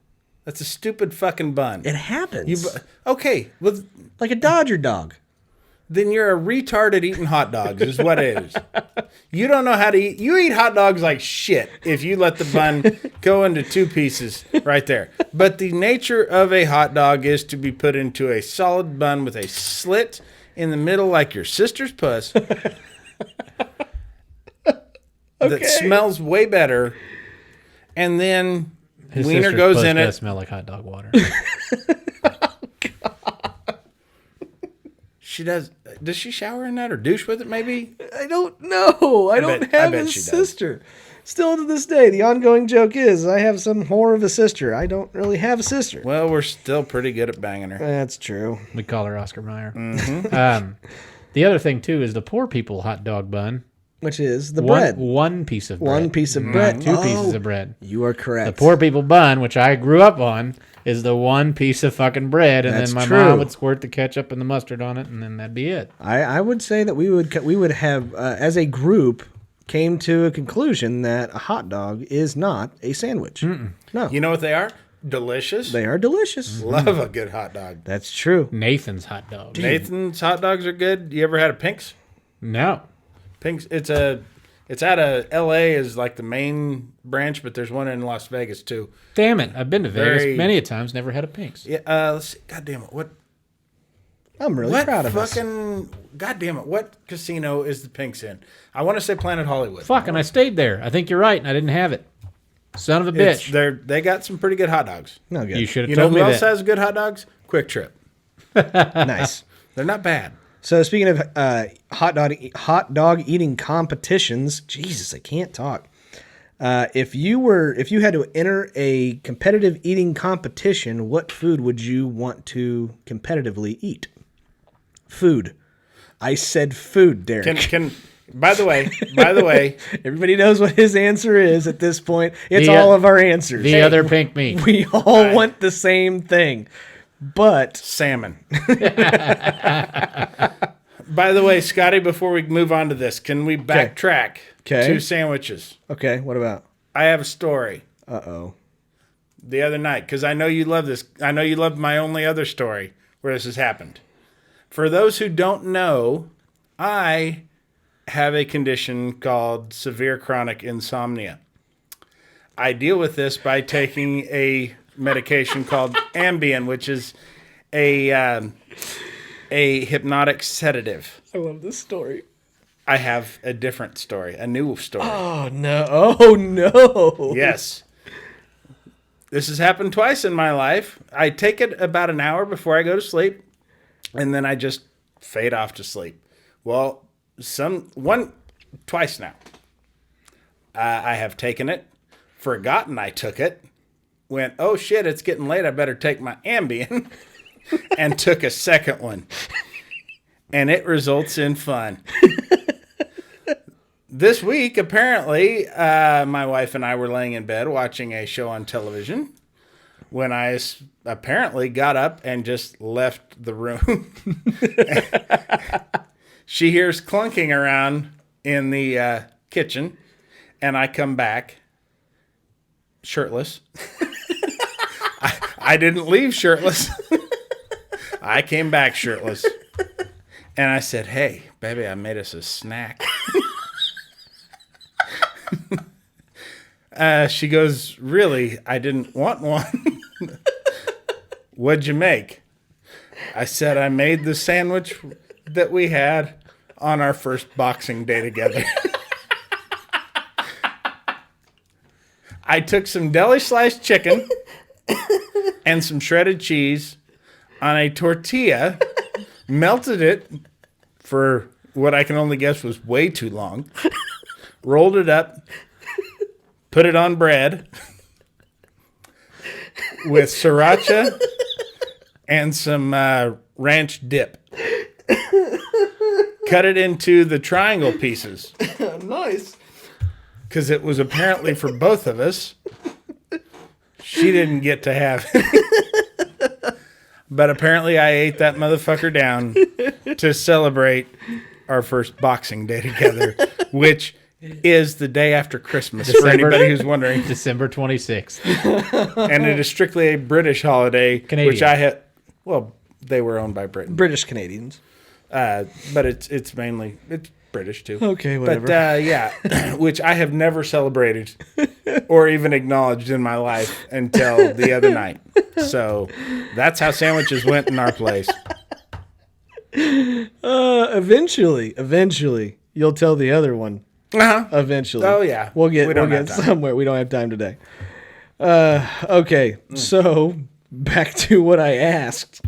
That's a stupid fucking bun. It happens. Okay, well, Like a Dodger dog. then you're a retard at eating hot dogs, is what it is. You don't know how to eat. You eat hot dogs like shit if you let the bun go into two pieces right there. But the nature of a hot dog is to be put into a solid bun with a slit in the middle like your sister's puss. That smells way better. And then His wiener sister's goes puss in does it. smell like hot dog water. She does. Does she shower in that or douche with it? Maybe. I don't know. I don't have bet a she does. sister. Still to this day, the ongoing joke is I have some whore of a sister. I don't really have a sister. Well, we're still pretty good at banging her. That's true. We call her Oscar Mayer. The other thing too is the poor people hot dog bun. Which is the bread. One piece of bread. One piece of bread. Two pieces of bread. You are correct. The poor people bun, which I grew up on, is the one piece of fucking bread, and That's then my true. mom would squirt the ketchup and the mustard on it, and then that'd be it. I would say that we would have as a group came to a conclusion that a hot dog is not a sandwich. No, You know what they are? Delicious. they are delicious. Love a good hot dog. That's true. Nathan's hot dog. Nathan's hot dogs are good. You ever had a Pink's? No. Pink's it's out of L.A. is like the main branch, but there's one in Las Vegas too. Damn it. I've been to Vegas Very- many a times, never had a Pink's. Yeah. Let's see. God damn it. I'm really proud of us. God damn it. What casino is the Pink's in? I want to say Planet Hollywood. Fuck, and I stayed there. I think you're right, and I didn't have it. Son of a bitch. They got some pretty good hot dogs. No good. You should have You know told who me else that. has good hot dogs? Quick Trip. Nice. They're not bad. So speaking of hot dog eating competitions, Jesus, I can't talk. If you had to enter a competitive eating competition, what food would you want to competitively eat? Food. I said food, Derek. Can by the way, Everybody knows what his answer is at this point. It's The, all of our answers. The other pink meat. We all want the same thing. But salmon. By the way, Scotty, before we move on to this, can we backtrack to sandwiches? okay, what about? I have a story. Uh-oh. The other night, because I know you love this. I know you love my only other story where this has happened. For those who don't know, I have a condition called severe chronic insomnia. I deal with this by taking a medication called Ambien, which is a hypnotic sedative. I love this story. I have a different story, a new story. Oh, no. Oh, no. Yes. This has happened twice in my life. I take it about an hour before I go to sleep, and then I just fade off to sleep. Well, twice now. I have taken it, forgotten I took it, went, oh shit, it's getting late, I better take my Ambien, and took a second one. And it results in fun. This week, apparently, my wife and I were laying in bed watching a show on television when I apparently got up and just left the room. She hears clunking around in the kitchen, and I come back shirtless. I didn't leave shirtless. I came back shirtless. And I said, hey, baby, I made us a snack. She goes, really? I didn't want one. What'd you make? I said, I made the sandwich that we had on our first boxing day together. I took some deli sliced chicken and some shredded cheese on a tortilla, melted it for what I can only guess was way too long, rolled it up, put it on bread with sriracha and some ranch dip. Cut it into the triangle pieces. Nice. Because it was apparently for both of us. She didn't get to have it. But apparently I ate that motherfucker down to celebrate our first Boxing Day together, which is the day after Christmas, for anybody who's wondering. December 26th. And it is strictly a British holiday, Canadian. which I had. Well, they were owned by Britain. British Canadians. But it's mainly British too. Okay, whatever. But yeah, which I have never celebrated or even acknowledged in my life until the other night. So that's how sandwiches went in our place. Eventually, you'll tell the other one. Uh-huh. Eventually. Oh yeah, We'll get have time. somewhere. We don't have time today. Okay, so back to what I asked.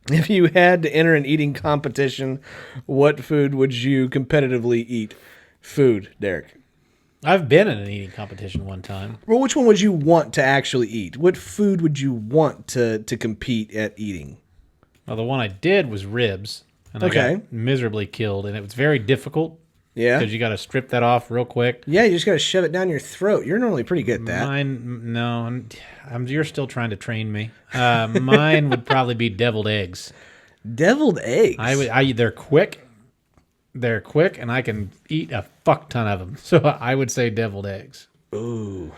If you had to enter an eating competition, what food would you competitively eat? Food, Derek. I've been in an eating competition one time. Well, which one would you want to actually eat? What food would you want to compete at eating? Well, the one I did was ribs, and I Okay. got miserably killed, and it was very difficult Yeah? because you got to strip that off real quick. Yeah, you just got to shove it down your throat. You're normally pretty good at that. Mine, no, you're still trying to train me. Mine would probably be deviled eggs. Deviled eggs? They're quick. They're quick, and I can eat a fuck ton of them. So I would say deviled eggs. Ooh.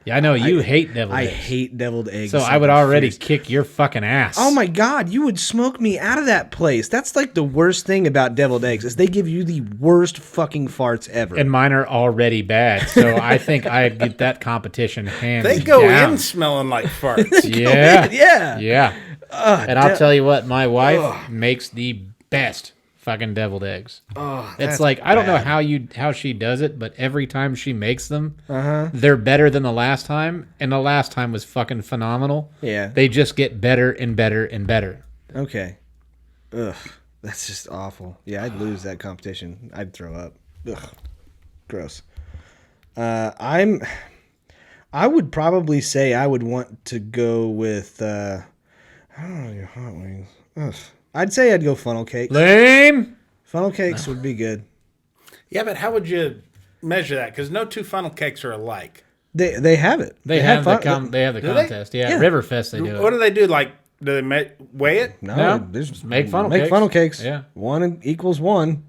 Yeah, I know you hate deviled I eggs. hate deviled eggs. So I would already fierce. kick your fucking ass. Oh my God, you would smoke me out of that place. That's like the worst thing about deviled eggs is they give you the worst fucking farts ever. And mine are already bad, so I think I get that competition hands They go down. in smelling like farts. Yeah. yeah. Yeah. And I'll tell you what, my wife makes the best fucking deviled eggs. It's like I don't know how she does it, but every time she makes them, they're better than the last time, and the last time was fucking phenomenal. Yeah. They just get better and better and better. Okay. Ugh. That's just awful. Yeah, I'd lose that competition. I'd throw up. Ugh. Gross. I would probably say I would want to go with I don't know, your hot wings. Ugh. I'd say I'd go funnel cakes. Lame. Funnel cakes would be good. Yeah, but how would you measure that? Because no two funnel cakes are alike. They have it. They have the fun- they have the Do they? contest. Yeah, Yeah. Riverfest they do What it. do they do? Like, do they weigh it? No, No, there's just make funnel cakes. funnel cakes. Yeah. One equals one.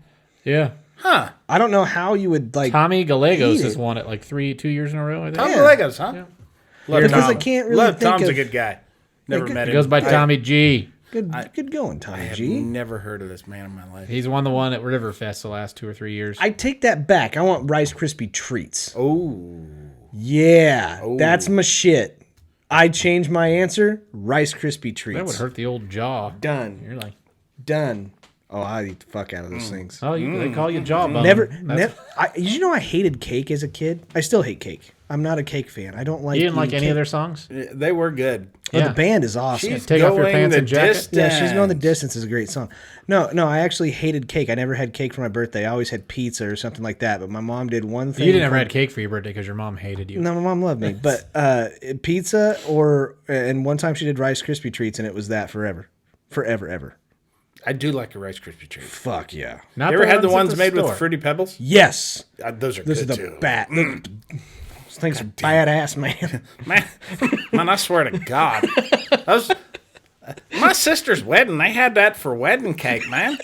Yeah. Huh. I don't know how you would like Tommy Gallegos eat has it. won it like 2 years in a row, I think. Tom Yeah. Legos, huh? Love Because Tom. I can't really Love think Tom's a of- good guy. Never good- met He him. goes by Tommy G. good going, I Tommy have G. never heard of this man in my life. He's won the one at Riverfest the last 2 or 3 years. I take that back. I want Rice Krispie treats. Oh. Yeah, that's my shit. I change my answer. Rice Krispie treats. That would hurt the old jaw. Done. You're like, Done. Oh, I eat the fuck out of those things. oh, they call you jawbone. Never. That's- You know, I hated cake as a kid. I still hate cake. I'm not a cake fan. I don't like. You didn't like eating any cake. of their songs? They were good. Oh, Yeah. the band is awesome. She's Take off your going pants the and jacket? distance. Yeah, She's Going the Distance is a great song. No, I actually hated cake. I never had cake for my birthday. I always had pizza or something like that. But my mom did one thing. You didn't ever had cake for your birthday because your mom hated you. No, my mom loved me. But pizza and one time she did Rice Krispie treats, and it was that forever. Forever, ever. I do like a Rice Krispie treat. Fuck yeah. Not You ever had the at ones made store. with Fruity Pebbles? Yes. Those are This good is the too. bat. Those things are badass, man. Man, I swear to God. My sister's wedding, they had that for wedding cake, man.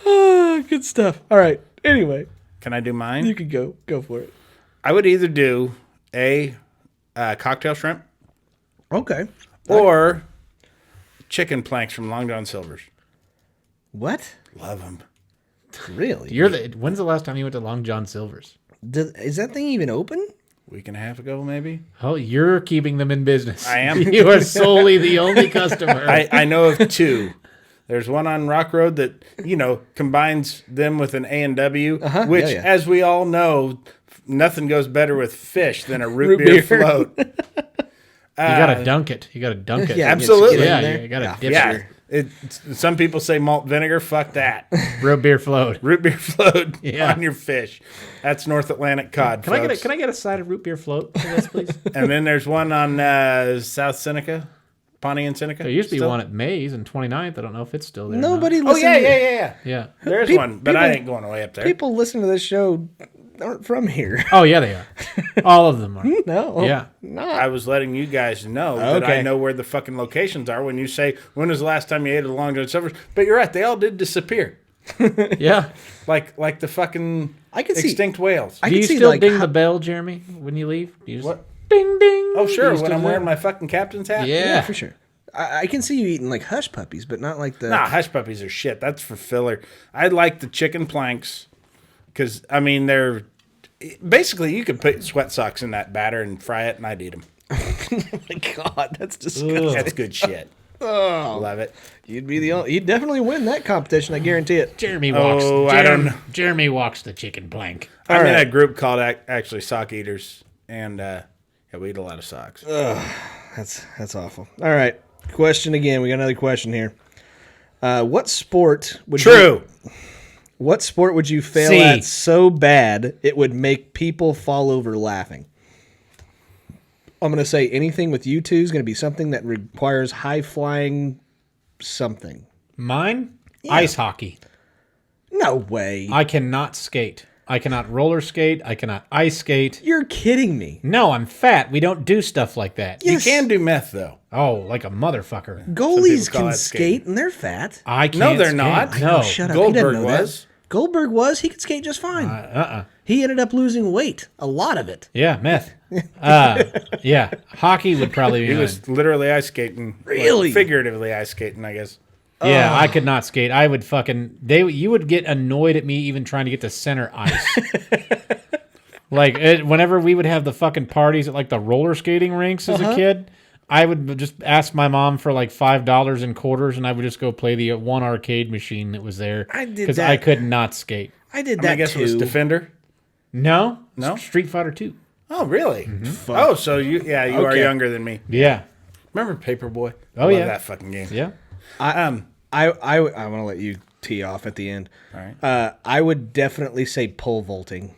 Good stuff. All right. Anyway, Can I do mine? you can go. Go for it. I would either do a cocktail shrimp Okay. or chicken planks from Long John Silver's. What? Love them. Really? When's the last time you went to Long John Silver's? Is that thing even open? Week and a half ago, maybe. Oh, you're keeping them in business. I am. You are solely the only customer. I know of two. There's one on Rock Road that, combines them with an A&W, which, yeah. as we all know, nothing goes better with fish than a root beer float. You gotta dunk it. You gotta dunk it. Yeah, Absolutely. get in Yeah, there. you gotta dip Yeah. it. Some people say malt vinegar. Fuck that. Root beer float. Root beer float Yeah. on your fish. That's North Atlantic cod, Can folks. I get a side of root beer float for this, please? And then there's one on South Seneca, Pawnee and Seneca. There used to be still? one at Mays and 29th. I don't know if it's still there. or Nobody Oh, listens. yeah. not. Yeah. There's Peop- one, but I people- ain't going away up there. People listen to this show aren't from here. Oh yeah, they are. All of them are. No. Yeah. Not. I was letting you guys know that Okay. I know where the fucking locations are when you say, when was the last time you ate at a Long John Silver's? But you're right, they all did disappear. Yeah. Like the fucking I can see- extinct whales. I Do can you see still like ding how- the bell, Jeremy, when you leave? Do you just What? ding ding? Oh, sure, Do you when still I'm do wearing that? my fucking captain's hat. Yeah. Yeah, for sure. I can see you eating like hush puppies, but not like the. Nah, hush puppies are shit. That's for filler. I like the chicken planks because, they're basically you could put sweat socks in that batter and fry it, and I'd eat them. Oh my God, that's disgusting. That's good shit. Oh, Love it. you'd be the only. You'd definitely win that competition. I guarantee it. Jeremy walks. I don't know. Jeremy walks the chicken plank. I'm in right. a group called actually Sock Eaters, and we eat a lot of socks. That's awful. All right, question again. We got another question here. What sport would True. What sport would you fail C. at so bad it would make people fall over laughing? I'm going to say anything with you two is going to be something that requires high flying something. Mine? Ice hockey. No way. I cannot skate. I cannot roller skate. I cannot ice skate. You're kidding me. No, I'm fat. We don't do stuff like that. Yes. You can do meth though. Oh, like a motherfucker. Goalies people call can that skate skating. and they're fat. I can't No, they're skate. not. No. Shut up. He doesn't Goldberg know that. was. Goldberg was. He could skate just fine. He ended up losing weight, a lot of it. Yeah, meth. Yeah, hockey would probably be He mine. was literally ice skating. Really? Well, figuratively ice skating, I guess. Yeah, I could not skate. I would you would get annoyed at me even trying to get to center ice. Whenever we would have the fucking parties at like the roller skating rinks as a kid, I would just ask my mom for like $5 in quarters, and I would just go play the one arcade machine that was there. I did because that. I could not skate. I did I that guess too. it was Defender. No, No? Street Fighter 2. Oh, really? Oh, so you are Okay. younger than me. Yeah, Remember Paperboy? Oh, I love yeah. that fucking game. yeah. I want to let you tee off at the end. All right. I would definitely say pole vaulting.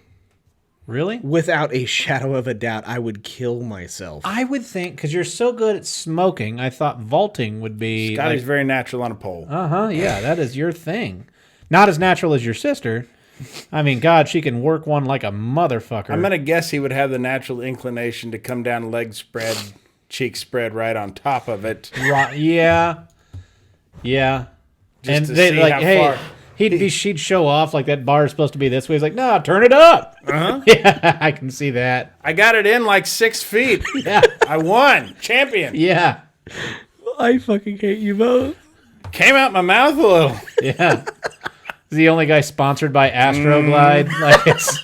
Really? Without a shadow of a doubt, I would kill myself. I would think because you're so good at smoking, I thought vaulting would be. Scotty's very natural on a pole. Yeah, that is your thing. Not as natural as your sister. I mean, God, she can work one like a motherfucker. I'm going to guess he would have the natural inclination to come down leg spread, cheek spread right on top of it. Yeah. Yeah. Just and to they see like, how hey, far. she'd show off like that bar is supposed to be this way. He's like, no, turn it up. Yeah, I can see that. I got it in like 6 feet. Yeah. I won. Champion. Yeah. I fucking hate you both. Came out my mouth a little. Yeah. He's the only guy sponsored by Astroglide. Like it's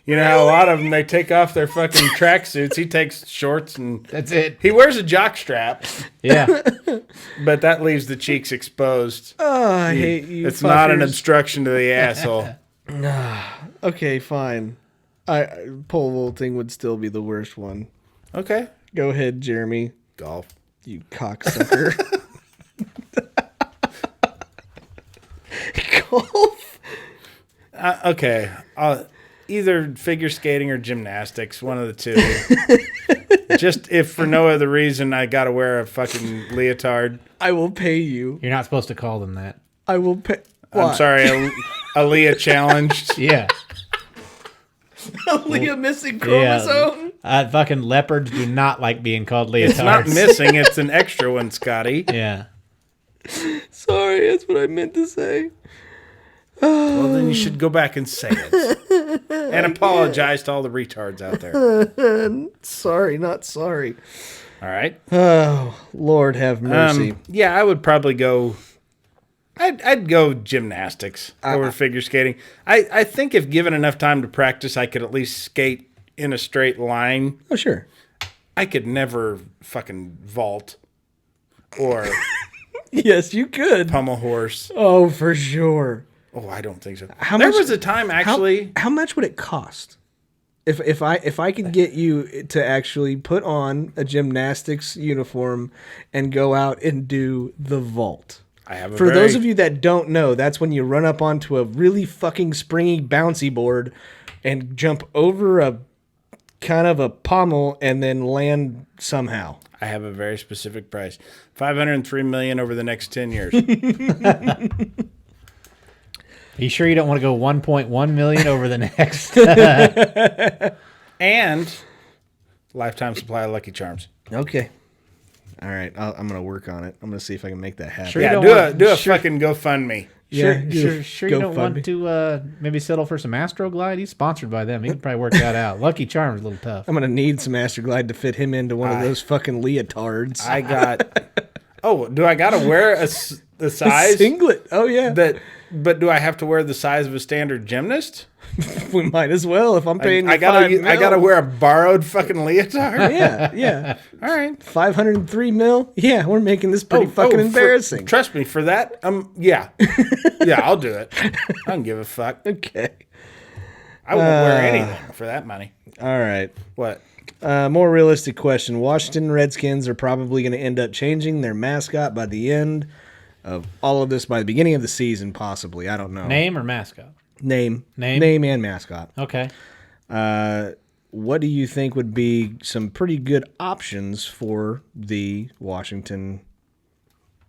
You know how a lot of them, they take off their fucking tracksuits. He takes shorts and that's it. he wears a jock strap, Yeah. but that leaves the cheeks exposed. Oh, I hate you. It's not an fuckers. obstruction to the asshole. Okay, fine. Pole vaulting would still be the worst one. Okay. Go ahead, Jeremy. Golf. You cocksucker. Golf. Okay. Either figure skating or gymnastics, one of the two. Just if for no other reason, I got to wear a fucking leotard. I will pay you. You're not supposed to call them that. I will pay. I'm sorry, a Leah challenged. Yeah. Leah missing chromosome. Fucking leopards do not like being called leotards. It's not missing, it's an extra one, Scotty. Yeah. Sorry, that's what I meant to say. Well, then you should go back and say it. And apologize to all the retards out there. Sorry, not sorry. All right. Oh, Lord have mercy. Yeah, I would probably go. I'd go gymnastics over figure skating. I think if given enough time to practice, I could at least skate in a straight line. Oh, sure. I could never fucking vault or Yes, you could. pummel horse. Oh, for sure. Oh, I don't think so. How There much- was a time actually. How much would it cost? If I could get you to actually put on a gymnastics uniform and go out and do the vault. I have a For very, those of you that don't know, that's when you run up onto a really fucking springy bouncy board and jump over a kind of a pommel and then land somehow. I have a very specific price: $503 million over the next 10 years. Are you sure you don't want to go 1.1 million over the next? And lifetime supply of Lucky Charms. Okay. All right. I'm going to work on it. I'm going to see if I can make that happen. Sure. You Yeah, don't do a want- fucking GoFundMe. Sure you don't want to maybe settle for some Astroglide? He's sponsored by them. He can probably work that out. Lucky Charms is a little tough. I'm going to need some Astroglide to fit him into one of those fucking leotards. I got. Oh, do I got to wear the size Singlet. Oh, yeah. that? But do I have to wear the size of a standard gymnast? We might as well if I'm paying you I $5 gotta mil. wear a borrowed fucking leotard. Yeah. All right. 503 mil. Yeah, we're making this pretty fucking embarrassing. Trust me, for that, yeah, I'll do it. I don't give a fuck. Okay. I won't wear anything for that money. All right. What? More realistic question. Washington Redskins are probably going to end up changing their mascot by the end of all of this, by the beginning of the season, possibly. I don't know. Name or mascot? Name and mascot. Okay. What do you think would be some pretty good options for the Washington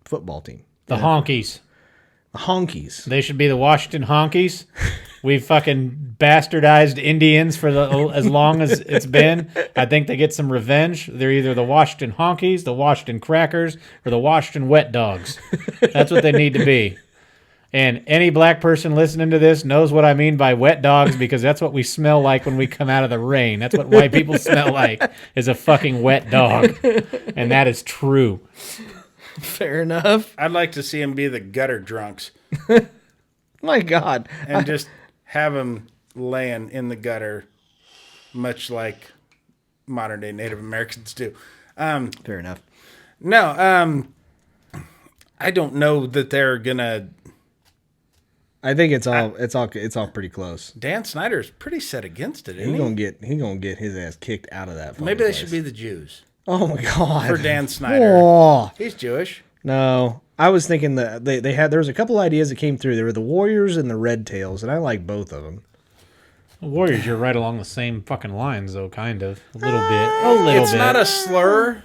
football team? The Honkies. The Honkies. They should be the Washington Honkies. We've fucking bastardized Indians for as long as it's been. I think they get some revenge. They're either the Washington Honkies, the Washington Crackers, or the Washington Wet Dogs. That's what they need to be. And any black person listening to this knows what I mean by wet dogs, because that's what we smell like when we come out of the rain. That's what white people smell like, is a fucking wet dog. And that is true. Fair enough. I'd like to see them be the gutter drunks My God. and just have them laying in the gutter, much like modern day Native Americans do. Fair enough. No, I don't know that they're gonna. I think it's all pretty close. Dan Snyder's pretty set against it, isn't He gonna get his ass kicked out of that. Maybe they place. should be the Jews Oh my God. for Dan Snyder. Oh. He's Jewish. No, I was thinking that there was a couple ideas that came through. There were the Warriors and the Red Tails, and I like both of them. Warriors, you're right along the same fucking lines, though, kind of. A little bit. It's not a slur.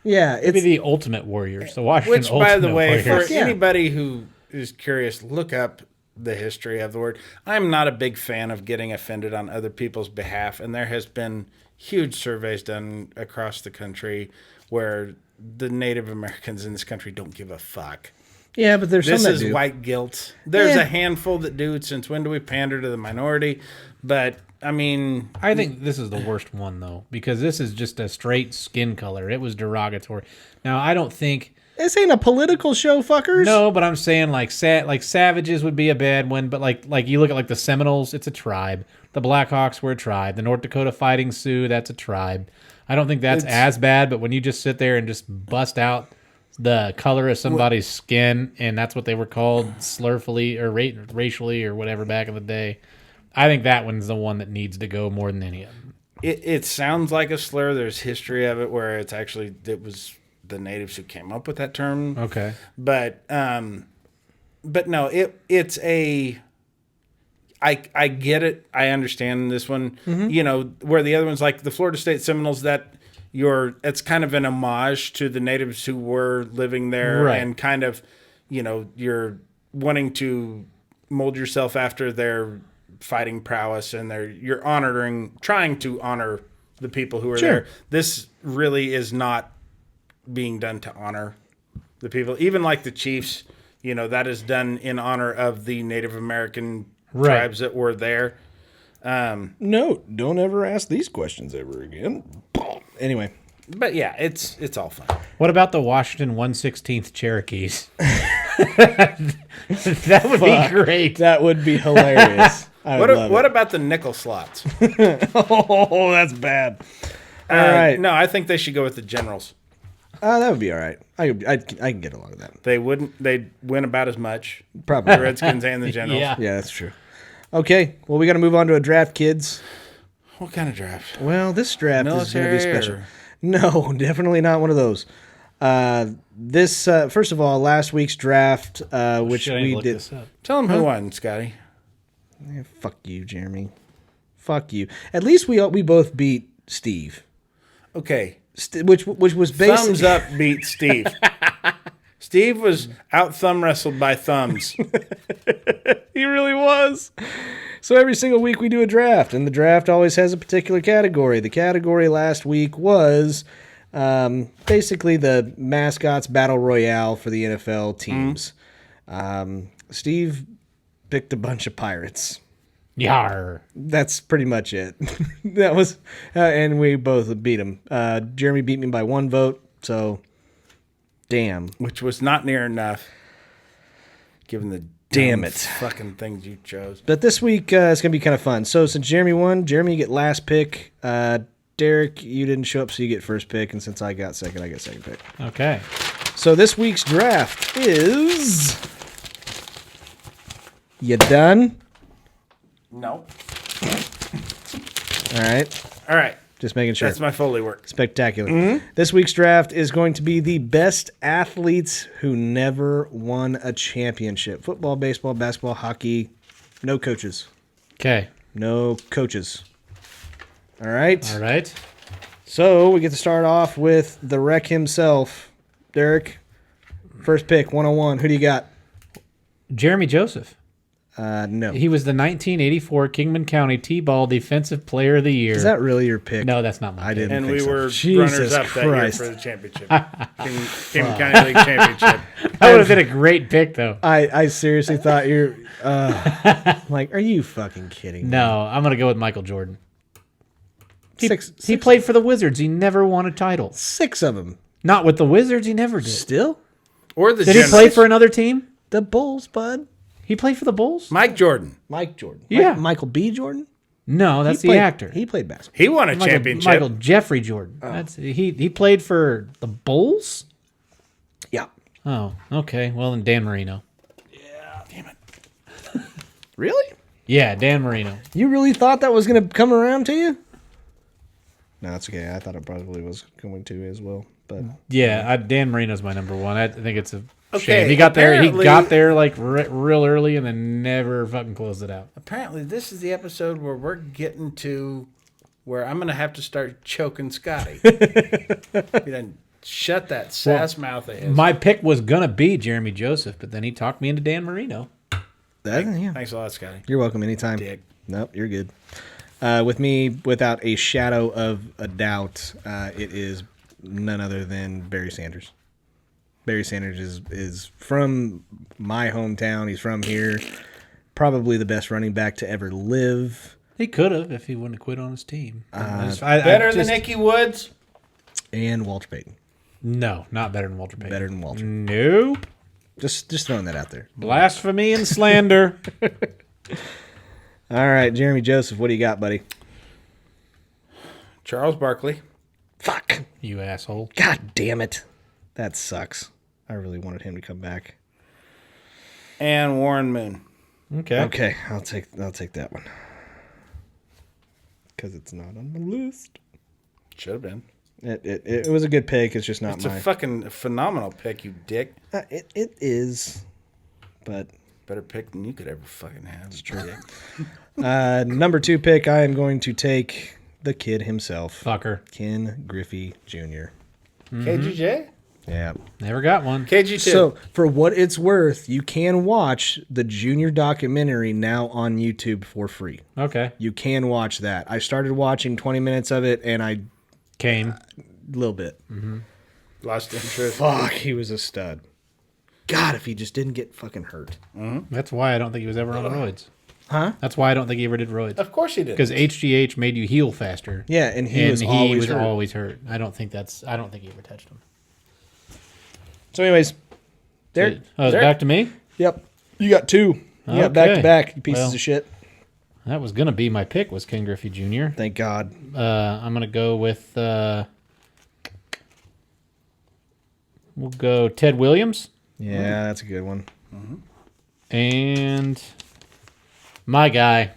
Yeah, Maybe it's the Ultimate Warriors, the Washington Which, by the Ultimate way, Warriors. for anybody who is curious, look up the history of the word. I'm not a big fan of getting offended on other people's behalf, and there has been huge surveys done across the country where the Native Americans in this country don't give a fuck. yeah, but there's This some is that do. white guilt. There's Yeah. a handful that do. Since when do we pander to the minority? But, I mean, I think this is the worst one, though, because this is just a straight skin color. It was derogatory. Now, I don't think... This ain't a political show, fuckers. No, but I'm saying like savages would be a bad one, but like you look at like the Seminoles, it's a tribe. The Blackhawks were a tribe. The North Dakota Fighting Sioux, that's a tribe. I don't think that's as bad, but when you just sit there and just bust out the color of somebody's skin, and that's what they were called slurfully or racially or whatever back in the day, I think that one's the one that needs to go more than any of them. it sounds like a slur. There's history of it where it was the natives who came up with that term. Okay. But no, it's a. I get it. I understand this one. Mm-hmm. You know, where the other one's like the Florida State Seminoles, it's kind of an homage to the natives who were living there, Right. and kind of, you're wanting to mold yourself after their fighting prowess, and you're trying to honor the people who are there. This really is not being done to honor the people. Even like the Chiefs, that is done in honor of the Native American tribes that were there. No, don't ever ask these questions ever again. Anyway. But yeah, it's all fun. What about the Washington 1/16 Cherokees? That would be great. That would be hilarious. What about the nickel slots? Oh, that's bad. All right. No, I think they should go with the Generals. That would be all right. I can get along with that. They'd win about as much. Probably. The Redskins and the Generals. Yeah. Yeah, that's true. Okay, well, we got to move on to a draft, kids. What kind of draft? Well, this draft is going to be Military special. or- No, definitely not one of those. First of all, last week's draft, which Should I we look did. this up? Tell them who won, Scotty. Fuck you, Jeremy. Fuck you. At least we both beat Steve, Okay. which was basically Thumbs up beat Steve. Steve was out thumb wrestled by thumbs. He really was. So every single week we do a draft, and the draft always has a particular category. The category last week was basically the mascots battle royale for the NFL teams. Steve picked a bunch of pirates. Yar. That's pretty much it. That was, and we both beat him. Jeremy beat me by 1 vote, so damn. Which was not near enough, given the Damn dumb it. fucking things you chose. But this week it's going to be kind of fun. So since Jeremy won, Jeremy, you get last pick. Derek, you didn't show up, so you get first pick. And since I got second, I get second pick. Okay. So this week's draft is... You done? No. All right. All right. Just making sure. That's my Foley work. Spectacular. This week's draft is going to be the best athletes who never won a championship. Football, baseball, basketball, hockey. No coaches. Okay. No coaches. All right. All right. So we get to start off with the wreck himself. Derek, first pick, 101. Who do you got? Jeremy Joseph. No. He was the 1984 Kingman County T-Ball Defensive Player of the Year. Is that really your pick? No, that's not my I pick. didn't And think we so. were Jesus runners-up that year Christ. for the championship. Kingman County League Championship. That would have been a great pick, though. I seriously thought you're like, are you fucking kidding me? No, I'm going to go with Michael Jordan. He Six played for the Wizards. He never won a title. of them. Not with the Wizards. He never did. Still? Or the Did he play for another team? The Bulls, bud. He played for the Bulls? Mike Jordan. Mike Jordan. Yeah. Michael B. Jordan? No, that's He the played- actor. He played basketball. He won a championship. Michael Jeffrey Jordan. That's he played for the Bulls? Yeah. Oh, okay. Well, then Dan Marino. Really? Yeah, Dan Marino. You really thought that was going to come around to you? No, it's okay. I thought it probably was going to as well. But Yeah, Dan Marino's my number one. I think it's a Okay, shame. He got there. He apparently- got there like real early and then never fucking closed it out. Apparently, this is the episode where we're getting to where I'm going to have to start choking Scotty. You done shut that sass mouth of his. My pick was gonna be Jeremy Joseph, but then he talked me into Dan Marino. yeah. Thanks a lot, Scotty. You're welcome anytime. Dick. Nope, you're good. With me, without a shadow of a doubt, it is none other than Barry Sanders. Barry Sanders is from my hometown. He's from here. Probably the best running back to ever live. He could have if he wouldn't have quit on his team. Better than Nicky Woods? And Walter Payton. No, not better than Walter Payton. Better than Walter. Nope. Just throwing that out there. Blasphemy and slander. All right, Jeremy Joseph, what do you got, buddy? Charles Barkley. Fuck. You asshole. God damn it. That sucks. I really wanted him to come back. And Warren Moon. Okay. Okay, I'll take that one. Because it's not on the list. Should have been. It was a good pick. It's just not It's mine. a fucking phenomenal pick, you dick. It is, but Better pick than you could ever fucking have. It's true. number 2 pick, I am going to take the kid himself, Fucker. Ken Griffey Jr. KGJ? Yeah. Never got one. KG2. So for what it's worth, you can watch the Junior documentary now on YouTube for free. Okay. You can watch that. I started watching 20 minutes of it, and a Came. little bit. Lost interest. Fuck, he was a stud. God, if he just didn't get fucking hurt. That's why I don't think he was ever on roids. Huh? That's why I don't think he ever did roids. Of course he did. Because HGH made you heal faster. Yeah, and he was always hurt. always hurt. I don't think he ever touched him. So anyways, Derek. Oh, it's Derek. back to me? Yep. You got 2. You got back to back, you pieces Well. of shit. That was going to be my pick, was Ken Griffey Jr. Thank God. I'm going to go with, we'll go Ted Williams. Yeah, that's a good one. And my guy,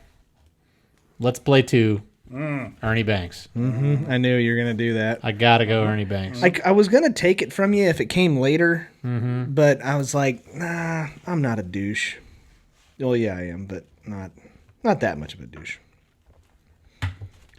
let's play 2, Ernie Banks. I knew you were going to do that. I got to go Ernie Banks. I was going to take it from you if it came later, but I was like, nah, I'm not a douche. Oh, yeah, I am, but not that much of a douche.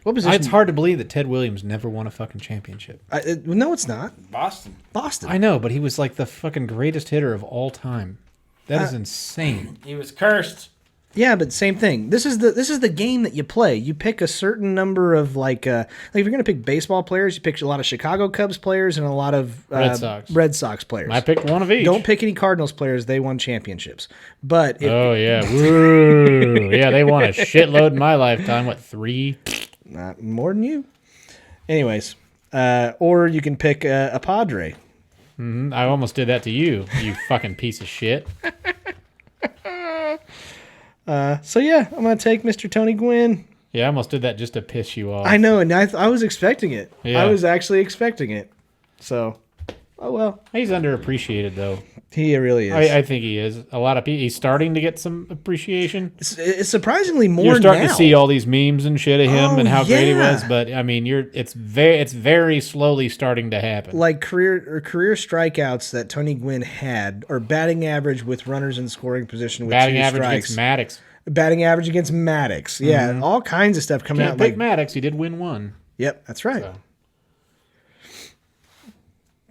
What position? It's hard to believe that Ted Williams never won a fucking championship. No, it's not. Boston. Boston. I know, but he was like the fucking greatest hitter of all time. That is insane. He was cursed. Yeah, but same thing. This is the game that you play. You pick a certain number of like if you're gonna pick baseball players, you pick a lot of Chicago Cubs players and a lot of Red Sox players. I picked one of each. Don't pick any Cardinals players. They won championships. But Oh yeah, woo! Yeah, they won a shitload in my lifetime. What, 3? not more than you. Anyways, or you can pick a Padre. I almost did that to you, you fucking piece of shit. So yeah, I'm gonna take Mr. Tony Gwynn. Yeah, I almost did that just to piss you off. I know, and I was expecting it. Yeah. I was actually expecting it. So, oh well, He's underappreciated though. he really is. I think he is. A lot of people. He's starting to get some appreciation. It's surprisingly more. You're starting now. to see all these memes and shit of him and how great he yeah. was, but I mean, it's very slowly starting to happen. like career strikeouts that Tony Gwynn had, or batting average with runners in scoring position with Batting 2 average strikes. against Maddox. Batting average against Maddox. Yeah, all kinds of stuff coming Can't out. pick Like, Maddox. He did win one. yep, that's right. So.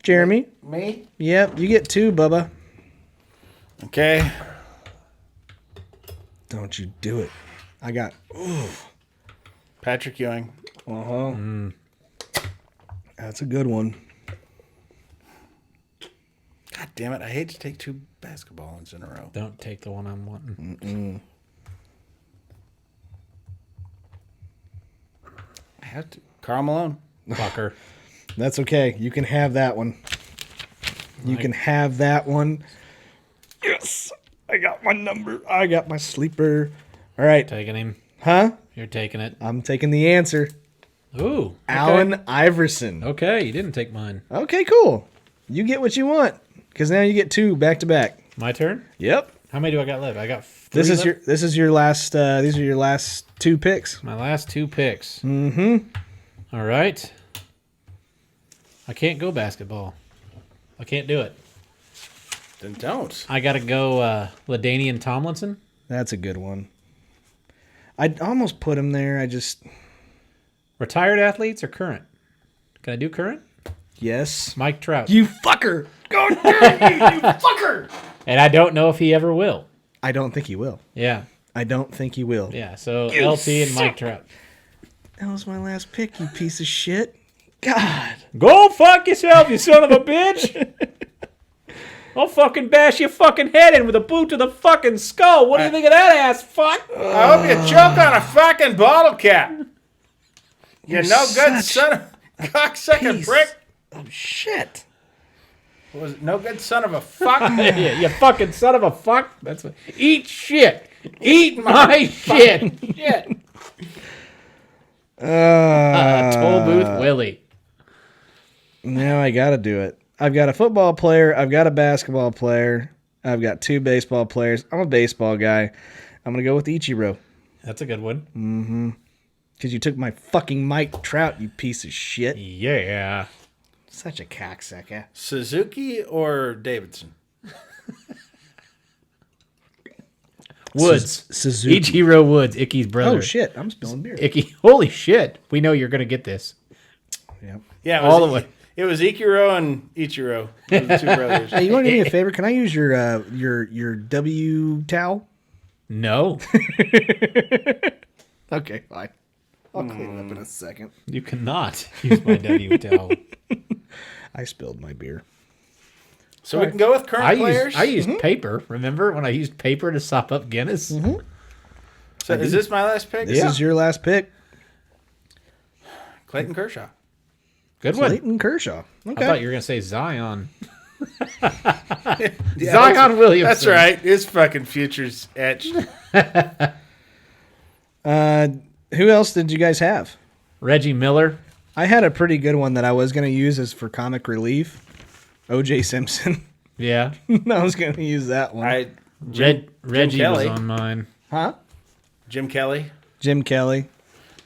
Jeremy, Me? yep, you get 2, Bubba. Okay. Don't you do it. I got... Patrick Ewing. That's a good one. God damn it. I hate to take 2 basketball ones in a row. Don't take the one I'm wanting. I have to. Karl Malone. Fucker. That's okay. You can have that one. You can have that one. Yes. I got my number. I got my sleeper. All right. Taking him. Huh? You're taking it. I'm taking the answer. Ooh. Okay. Allen Iverson. Okay, you didn't take mine. Okay, cool. You get what you want. Because now you get 2 back to back. My turn? Yep. How many do I got left? I got 3 This is left? your last these are your last 2 picks. My last 2 picks. Mm-hmm. All right. I can't go basketball. I can't do it. Then don't. I got to go LaDainian Tomlinson. That's a good one. I almost put him there. I just Retired athletes or current? Can I do current? yes. Mike Trout. You fucker. Go dirty, you fucker. And I don't know if he ever will. I don't think he will. Yeah. I don't think he will. Yeah. So LT and Mike Trout. That was my last pick, you piece of shit. God. Go fuck yourself, you son of a bitch. I'll fucking bash your fucking head in with a boot to the fucking skull. What do you think of that ass fuck? I hope you choke on a fucking bottle cap. You no good such son of cocksucking piece prick. Oh, shit. Was it no good son of a fuck? Yeah, you fucking son of a fuck. That's what. Eat shit. Eat my shit. Shit. Toll Booth Willie. Now I got to do it. I've got a football player. I've got a basketball player. I've got 2 baseball players. I'm a baseball guy. I'm going to go with Ichiro. That's a good one. Because you took my fucking Mike Trout, you piece of shit. Yeah. Such a cocksucker. Suzuki or Davidson? Woods. Suzuki. Ichiro Woods, Icky's brother. Oh, shit. I'm spilling beer. Icky. Holy shit. We know you're going to get this. Yep. Yeah, All the way. It was Ikiro and Ichiro, the 2 brothers. Hey, you want to do me a favor? Can I use your W towel? No. Okay, fine. I'll clean it up in a second. You cannot use my W towel. I spilled my beer. So we can go with current players? I used paper. Remember when I used paper to sop up Guinness? So is this my last pick? This is your last pick. Clayton Kershaw. Good one. Clayton Kershaw. Okay. I thought you were going to say Zion. Yeah, Zion Williamson. That's right. His fucking future's etched. Who else did you guys have? Reggie Miller. I had a pretty good one that I was going to use as for comic relief. O.J. Simpson. Yeah. I was going to use that one. Reggie was Kelly. on mine. Huh? Jim Kelly. Jim Kelly.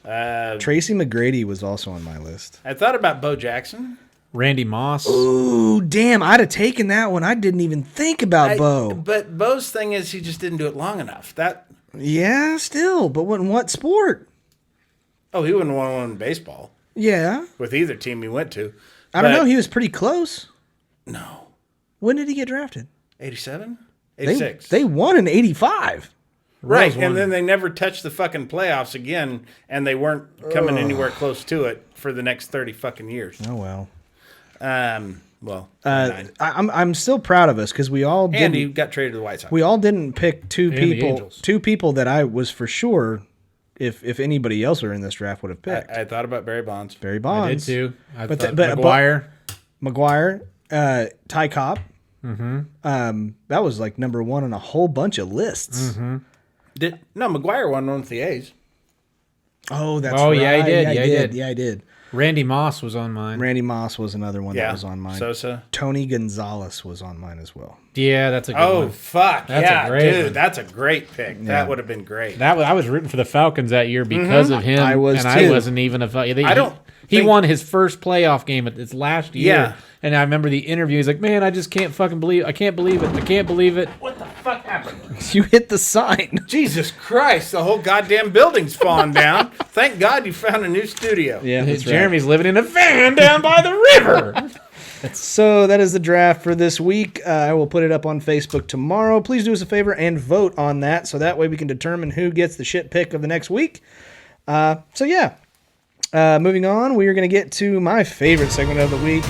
Uh, Tracy McGrady was also on my list. I thought about Bo Jackson. Randy Moss. Ooh, damn. I'd have taken that one. I didn't even think about Bo. But Bo's thing is he just didn't do it long enough. Yeah, still. But in what sport? He wouldn't want one in baseball Yeah. with either team he went to. I don't know. He was pretty close. No. When did he get drafted? 87? 86. They won in 85. Right, and then they never touched the fucking playoffs again, and they weren't coming anywhere close to it for the next 30 fucking years. Oh, well. I'm still proud of us because we all And didn't. he got traded to the White Sox. We all didn't pick the people. Angels. 2 people that I was for sure, if anybody else were in this draft, would have picked. I thought about Barry Bonds. Barry I did Bonds, too. I But thought the- but- McGuire. McGuire, Ty Cobb. Mm-hmm. That was like number 1 on a whole bunch of lists. Mm-hmm. McGuire won one with the A's. Oh, that's Oh, right. yeah, he did. Yeah, Yeah, I he did. did. Yeah, I did. Randy Moss was on mine. Randy Moss was another one that Yeah, was on mine. Sosa. Tony Gonzalez was on mine as well. Yeah, that's a good Oh, one. fuck. That's a great dude. one. That's a great pick. That would have been great. I was rooting for the Falcons that year because of him. I was and too. I wasn't even He think- won his first playoff game at his last year. Yeah. And I remember the interview. He's like, "Man, I just can't fucking believe. I can't believe it. I can't believe it." What the fuck happened? You hit the sign. Jesus Christ. The whole goddamn building's falling down. Thank God you found a new studio. Yeah, that's right. Jeremy's living in a van down by the river. So that is the draft for this week. I will put it up on Facebook tomorrow. Please do us a favor and vote on that, so that way we can determine who gets the shit pick of the next week. Moving on, we are going to get to my favorite segment of the week.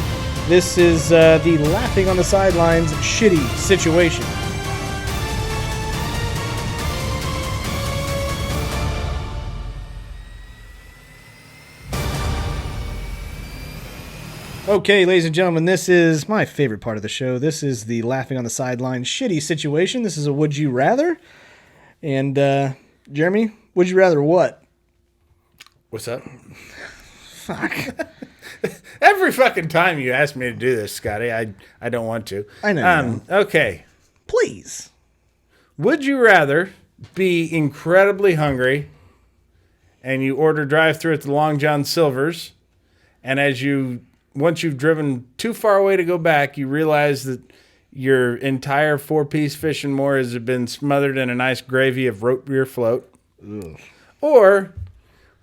This is the laughing on the sidelines shitty situation. Okay, ladies and gentlemen, this is my favorite part of the show. This is the laughing on the sideline shitty situation. This is a would you rather. And, Jeremy, would you rather what? What's up? Fuck. Every fucking time you ask me to do this, Scotty, I don't want to. I know you don't. Okay. Please. Would you rather be incredibly hungry and you order drive-thru at the Long John Silver's, and once you've driven too far away to go back, you realize that your entire 4-piece fish and more has been smothered in a nice gravy of root beer float? Ugh. Or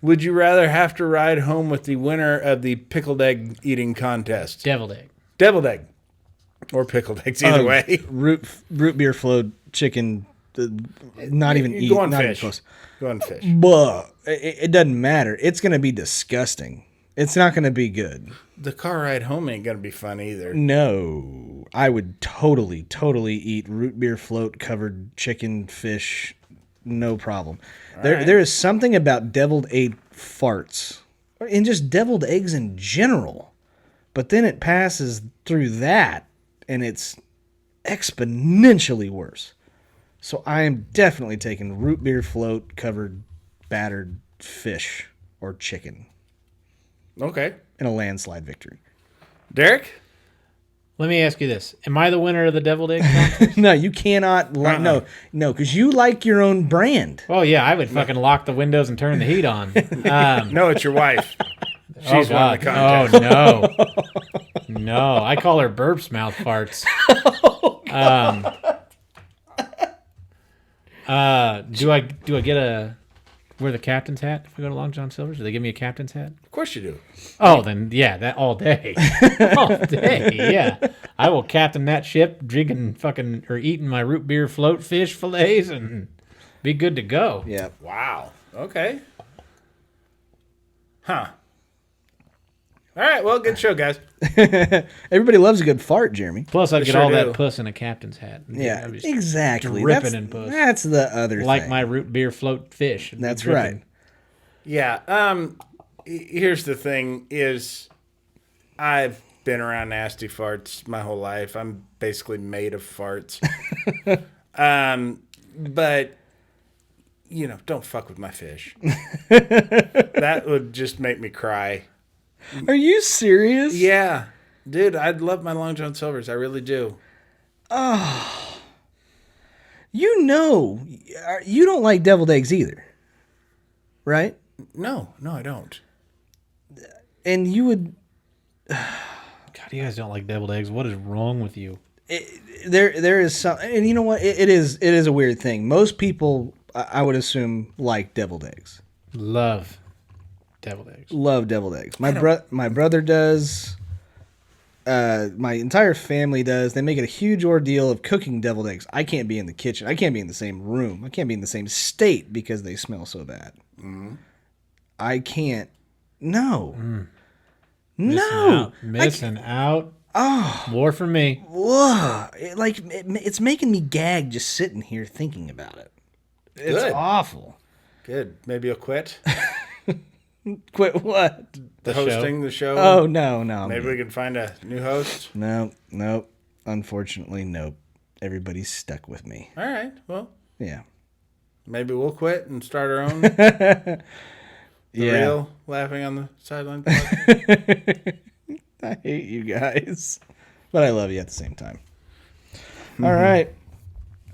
would you rather have to ride home with the winner of the pickled egg eating contest? Deviled egg. Deviled egg. Or pickled eggs, either way. Root beer float chicken, not even eat. Go on not fish. Even close. Go on fish. But it doesn't matter. It's going to be disgusting. It's not going to be good. The car ride home ain't going to be fun either. No. I would totally eat root beer float covered chicken, fish, no problem. There is something about deviled egg farts, and just deviled eggs in general. But then it passes through that, and it's exponentially worse. So I am definitely taking root beer float covered battered fish or chicken. Okay. In a landslide victory. Derek? Let me ask you this. Am I the winner of the deviled egg contest? No, you cannot. No, because you like your own brand. Oh, yeah. I would fucking lock the windows and turn the heat on. No, it's your wife. She's won the contest. Oh, no. No. I call her burps mouth farts. Do I get wear the captain's hat if we go to Long John Silver's? Do they give me a captain's hat? Of course you do. Oh, then, yeah, that all day. All day, yeah. I will captain that ship, drinking or eating my root beer float fish fillets and be good to go. Yeah. Wow. Okay. Huh. All right, well, good show, guys. Everybody loves a good fart, Jeremy. Plus, I'd get sure all do. that puss in a captain's hat. Yeah, I'd be exactly. dripping in puss. That's the other Like thing. my root beer float fish. It'd be That's dripping. right. Yeah. Here's the thing is I've been around nasty farts my whole life. I'm basically made of farts. But, don't fuck with my fish. That would just make me cry. Are you serious? Yeah. Dude, I'd love my Long John Silver's. I really do. You don't like deviled eggs either, right? No, I don't. And you would. God, you guys don't like deviled eggs. What is wrong with you? There is some, and you know what? It is a weird thing. Most people, I would assume, like deviled eggs. Love deviled eggs. Love deviled eggs. My brother does. My entire family does. They make it a huge ordeal of cooking deviled eggs. I can't be in the kitchen. I can't be in the same room. I can't be in the same state because they smell so bad. Mm-hmm. I can't. No. No. Missing out. Oh. More for me. Whoa. It's making me gag just sitting here thinking about it. It's Good. awful. Good. Maybe you'll quit. Quit what? The hosting the show. Oh, no. Maybe we can find a new host. No. Unfortunately, nope. Everybody's stuck with me. All right. Well, Yeah. maybe we'll quit and start our own. The real laughing on the sideline podcast. I hate you guys. But I love you at the same time. All right.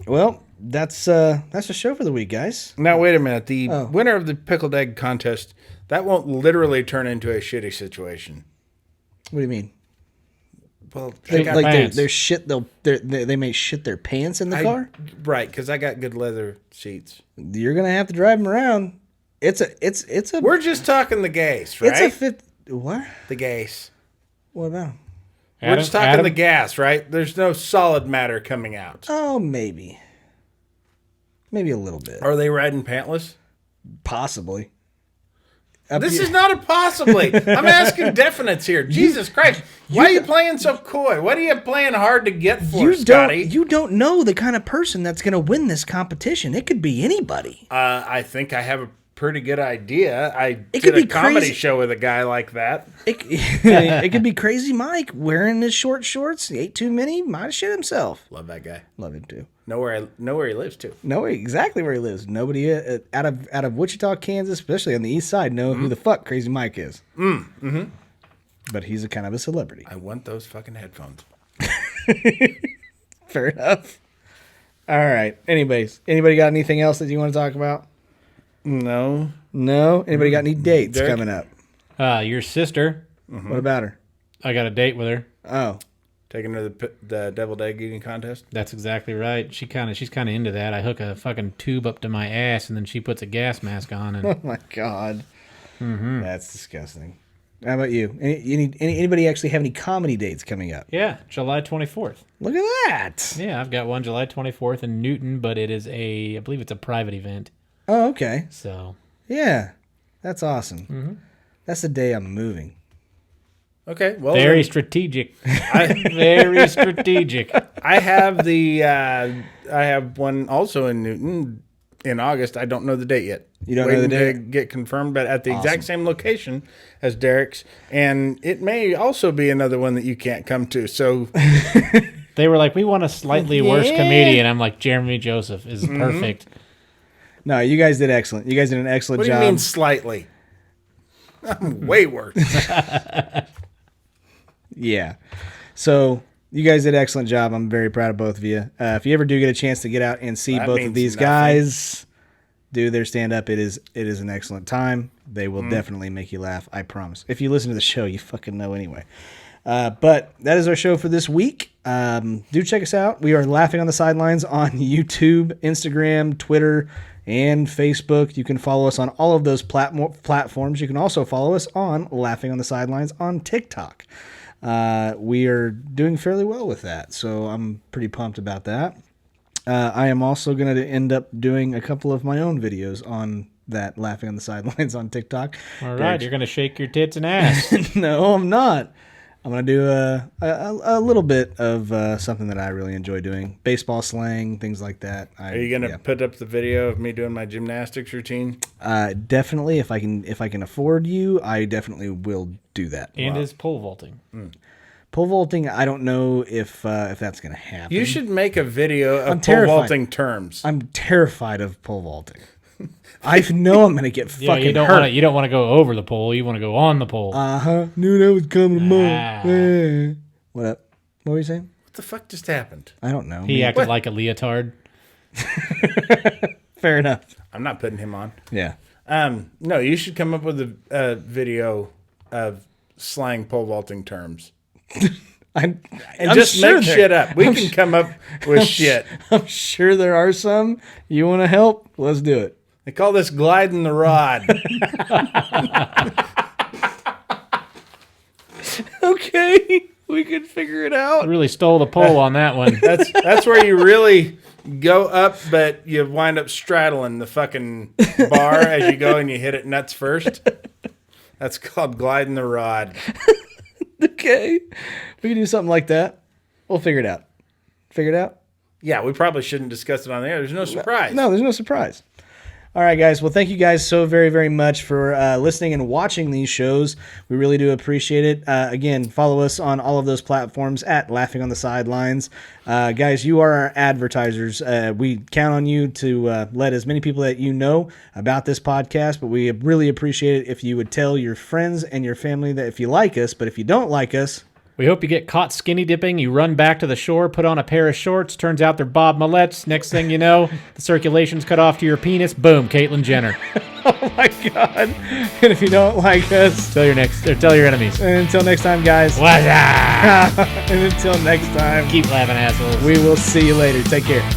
Well, that's the show for the week, guys. Now, wait a minute. The winner of the pickled egg contest, that won't literally turn into a shitty situation. What do you mean? Well, They, got like pants. their shit, they may shit their pants in the car. Right, because I got good leather seats. You're gonna have to drive them around. It's a. We're just talking the gays, right? It's a fit. What? The gays. What about 'em? We're just talking the gas, right? There's no solid matter coming out. Oh, maybe. Maybe a little bit. Are they riding pantless? Possibly. This is not a possibly. I'm asking definites here. Jesus Christ. Why are you playing so coy? What are you playing hard to get for, Scotty? You don't know the kind of person that's going to win this competition. It could be anybody. I think I have a pretty good idea. I did a comedy show with a guy like that. It could be Crazy Mike wearing his short shorts. He ate too many. Might have shit himself. Love that guy. Love him too. Know where he lives too. Know exactly where he lives. Nobody out of Wichita, Kansas, especially on the east side, know who the fuck Crazy Mike is. But he's a kind of a celebrity. I want those fucking headphones. Fair enough. All right. Anyways, anybody got anything else that you want to talk about? No. Anybody got any dates coming up? Your sister. What about her? I got a date with her. Oh. Taking her to the deviled egg eating contest? That's exactly right. She's kind of into that. I hook a fucking tube up to my ass, and then she puts a gas mask on. And oh my God. That's disgusting. How about you? Anybody actually have any comedy dates coming up? yeah, July 24th. Look at that. Yeah, I've got one July 24th in Newton, but it is I believe it's a private event. Oh, okay. So Yeah. That's awesome. That's the day I'm moving. Okay, well, very strategic. Very strategic. I have one also in Newton in August. I don't know the date yet. You don't know the date? To get confirmed, but at the exact same location as Derek's, and it may also be another one that you can't come to. So They were like, we want a slightly worse comedian. I'm like, Jeremy Joseph is perfect. No, you guys did excellent. You guys did an excellent what do job. you mean slightly? I'm way worse. Yeah. So you guys did an excellent job. I'm very proud of both of you. If you ever do get a chance to get out and see both of these guys do their stand-up, it is an excellent time. They will definitely make you laugh, I promise. If you listen to the show, you fucking know anyway. But that is our show for this week. Do check us out. We are Laughing on the Sidelines on YouTube, Instagram, Twitter, and Facebook. You can follow us on all of those platforms. You can also follow us on Laughing on the Sidelines on TikTok. We are doing fairly well with that, so I'm pretty pumped about that. I am also going to end up doing a couple of my own videos on that Laughing on the Sidelines on TikTok. All right, you're going to shake your tits and ass. No, I'm not. I'm going to do a little bit of something that I really enjoy doing. Baseball slang, things like that. Are you going to put up the video of me doing my gymnastics routine? Definitely. If I can afford you, I definitely will do that. And his pole vaulting. Pole vaulting, I don't know if that's going to happen. You should make a video of pole vaulting terms. I'm terrified of pole vaulting. I know I'm going to get fucking hurt. You don't want to go over the pole. You want to go on the pole. Knew that was coming tomorrow. What up? What were you saying? What the fuck just happened? I don't know. He acted like a leotard. Fair enough. I'm not putting him on. Yeah. No, you should come up with a video of slang pole vaulting terms. I'm just sure make shit up. We can come up with shit. I'm sure there are some. You want to help? Let's do it. They call this gliding the rod. Okay, we can figure it out. I really stole the pole on that one. That's where you really go up, but you wind up straddling the fucking bar as you go and you hit it nuts first. That's called gliding the rod. Okay, we can do something like that. We'll figure it out. Figure it out? Yeah, we probably shouldn't discuss it on the air. There's no surprise. No, there's no surprise. All right, guys. Well, thank you guys so very, very much for listening and watching these shows. We really do appreciate it. Again, follow us on all of those platforms at Laughing on the Sidelines. Guys, you are our advertisers. We count on you to let as many people that you know about this podcast, but we really appreciate it if you would tell your friends and your family that if you like us, but if you don't like us, we hope you get caught skinny dipping. You run back to the shore, put on a pair of shorts. Turns out they're Bob Millett's. Next thing you know, the circulation's cut off to your penis. Boom, Caitlyn Jenner. Oh my God! And if you don't like us, tell your enemies. And until next time, guys. What's up? And until next time, keep laughing, assholes. We will see you later. Take care.